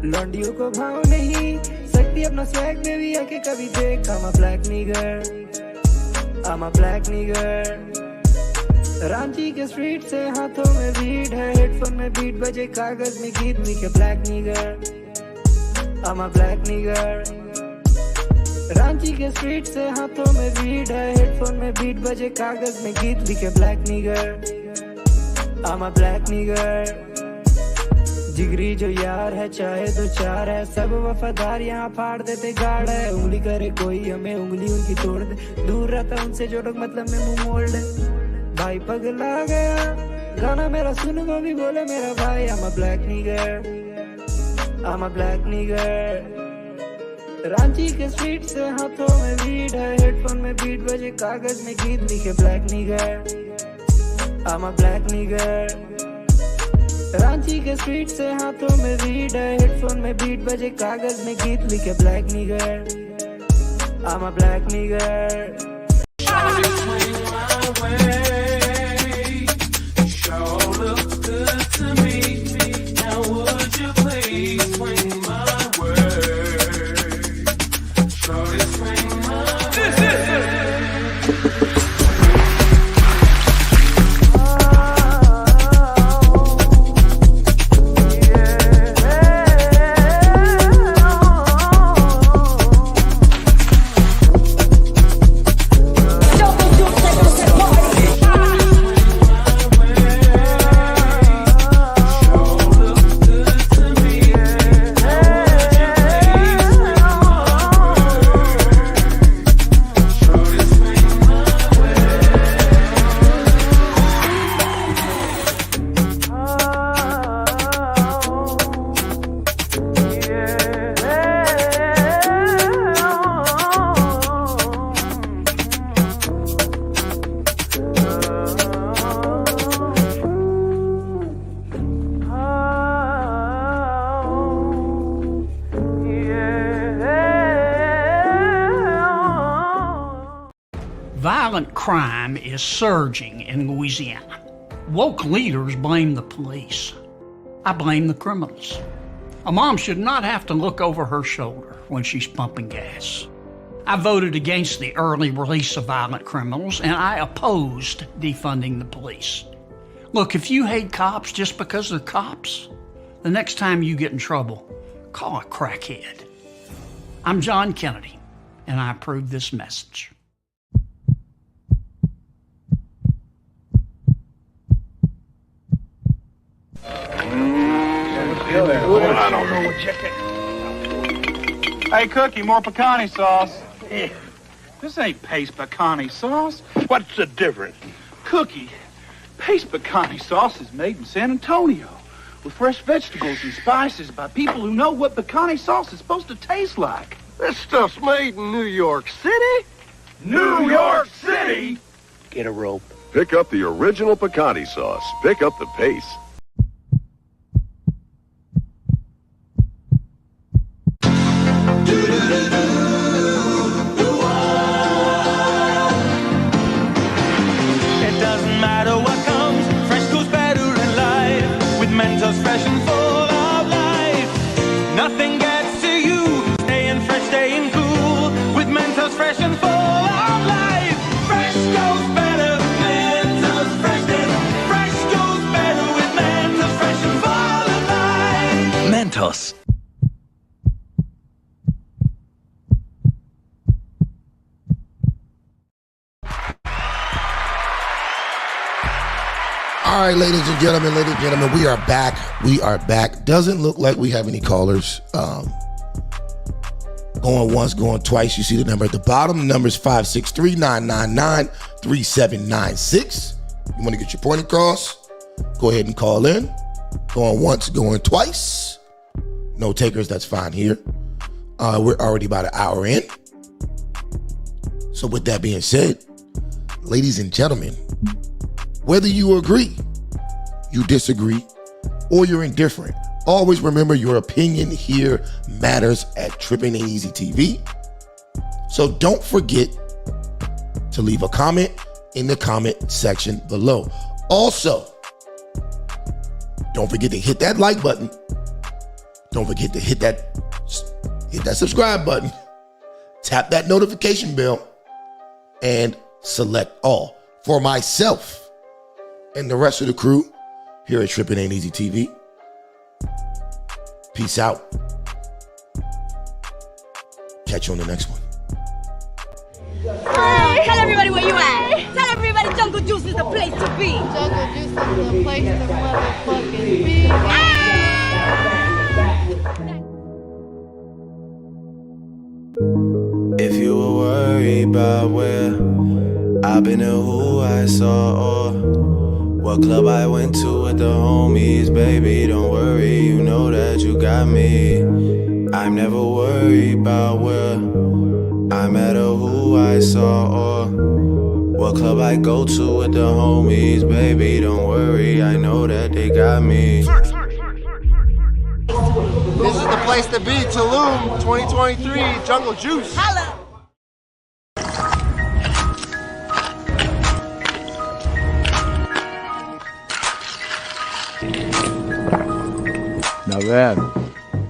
S26: लॉन्डियों को भाव नहीं सकती अपना स्वैग में भी आके कभी देख I'm a black nigger I'm a black nigger. Ranchi के स्ट्रीट से हाथों में बीट है, हेडफोन में बीट बजे, कागज में गीत लिखे black nigger. I'm a black nigger. Ranchi के स्ट्रीट से हाथों में बीट है, हेडफोन में बीट बजे, कागज में गीत लिखे black nigger. I'm a black nigger. जिगरी जो यार है चाहे दो चार है, सब वफादार यहाँ फाड़ देते गाड़ है. उंगली करे कोई हमें उंगली उनकी तोड़ दे, दूर रहता उनसे जो लोग मतलब में मुंह मोड़ दे. भाई पगला गया गाना मेरा सुन वो भी बोले मेरा भाई. I'm a black nigger. I'm a black nigger. Ranchi के स्ट्रीट से हाथों में बीट है, हेडफोन में बीट बजे, कागज में गीत लिखे black nigger. I'm a black nigger. Ranchi के स्ट्रीट से हाथों में बीट है, हेडफोन में बीट बजे, कागज में गीत लिखे black nigger. I'm a black nigger.
S14: Violent crime is surging in Louisiana. Woke leaders blame the police. I blame the criminals. A mom should not have to look over her shoulder when she's pumping gas. I voted against the early release of violent criminals, and I opposed defunding the police. Look, if you hate cops just because they're cops, the next time you get in trouble, call a crackhead. I'm John Kennedy, and I approve this message.
S15: Hey, Cookie, more pecani sauce. Yeah. This ain't paste pecani sauce. What's the difference? Cookie, paste pecani sauce is made in San Antonio with fresh vegetables and spices by people who know what pecani sauce is supposed to taste like.
S13: This stuff's made in New York City?
S15: New York City?
S13: Get a rope.
S16: Pick up the original pecani sauce. Pick up the pace.
S17: It doesn't matter what comes, fresh goes better in life. With Mentos fresh and full of life, nothing gets to you. Staying fresh, staying cool. With Mentos fresh and full of life, fresh goes better. Mentos fresh goes better with Mentos fresh and full of life. Mentos.
S2: All right, ladies and gentlemen, we are back. We are back. Doesn't look like we have any callers. Going once, going twice. You see the number at the bottom. The number is 563-999-3796. You want to get your point across? Go ahead and call in. Going once, going twice. No takers, that's fine here. We're already about an hour in. So with that being said, ladies and gentlemen, whether you agree, you disagree, or you're indifferent, always remember your opinion here matters at Trippin' Ain't Easy TV. So don't forget to leave a comment in the comment section below. Also, don't forget to hit that like button. Don't forget to hit that subscribe button. Tap that notification bell. And select all. For myself and the rest of the crew here at Trippin' Ain't Easy TV, peace out. Catch you on the next one.
S6: Hey, tell everybody where you at. Tell everybody Jungle Juice is the place to be.
S1: Jungle Juice is the place to motherfucking be.
S18: If you were worried about where I've been and who I saw, or what club I went to with the homies, baby, don't worry, you know that you got me. I'm never worried about where I'm at or who I saw, or what club I go to with the homies, baby, don't worry, I know that they got me.
S19: This is the place to be, Tulum 2023, Jungle Juice.
S6: Holla.
S20: Now then,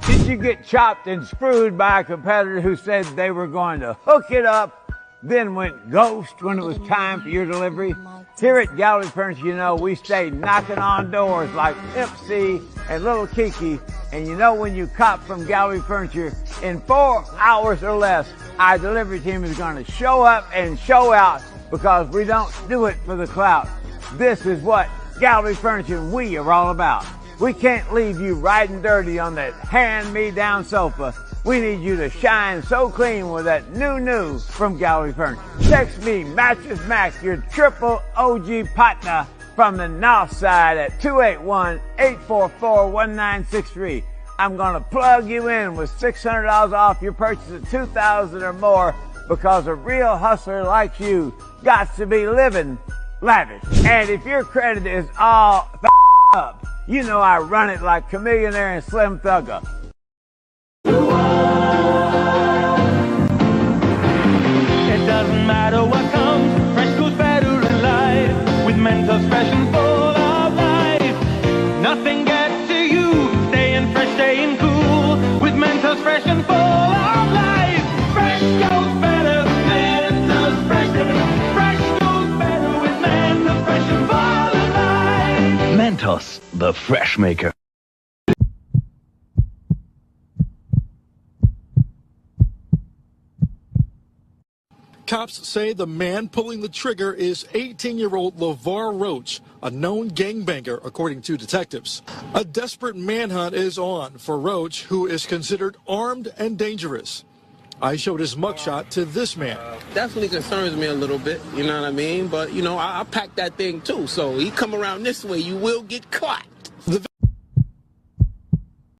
S20: did you get chopped and screwed by a competitor who said they were going to hook it up, then went ghost when it was time for your delivery? Here at Gallery Furniture, you know, we stay knocking on doors like Pimp C and Little Kiki. And you know, when you cop from Gallery Furniture, in 4 hours or less, our delivery team is going to show up and show out, because we don't do it for the clout. This is what Gallery Furniture and we are all about. We can't leave you riding dirty on that hand-me-down sofa. We need you to shine so clean with that new from Gallery Furniture. Text me, Mattress Mac, your triple OG partner from the north side at 281-844-1963. I'm going to plug you in with $600 off your purchase of $2,000 or more, because a real hustler like you got to be living lavish. And if your credit is all up, you know I run it like Chameleonaire and Slim Thugger.
S17: It doesn't matter what comes, fresh goes better in life. With Mentos fresh and full of life, nothing gets to you. Staying fresh, staying cool. With Mentos fresh and full of life, fresh goes better. Mentos fresh, fresh goes better with Mentos fresh and full of life.
S21: Mentos, the fresh maker.
S23: Cops say the man pulling the trigger is 18-year-old LeVar Roach, a known gangbanger, according to detectives. A desperate manhunt is on for Roach, who is considered armed and dangerous. I showed his mugshot to this man.
S27: Definitely concerns me a little bit, you know what I mean? But, you know, I packed that thing too, so he come around this way, you will get caught.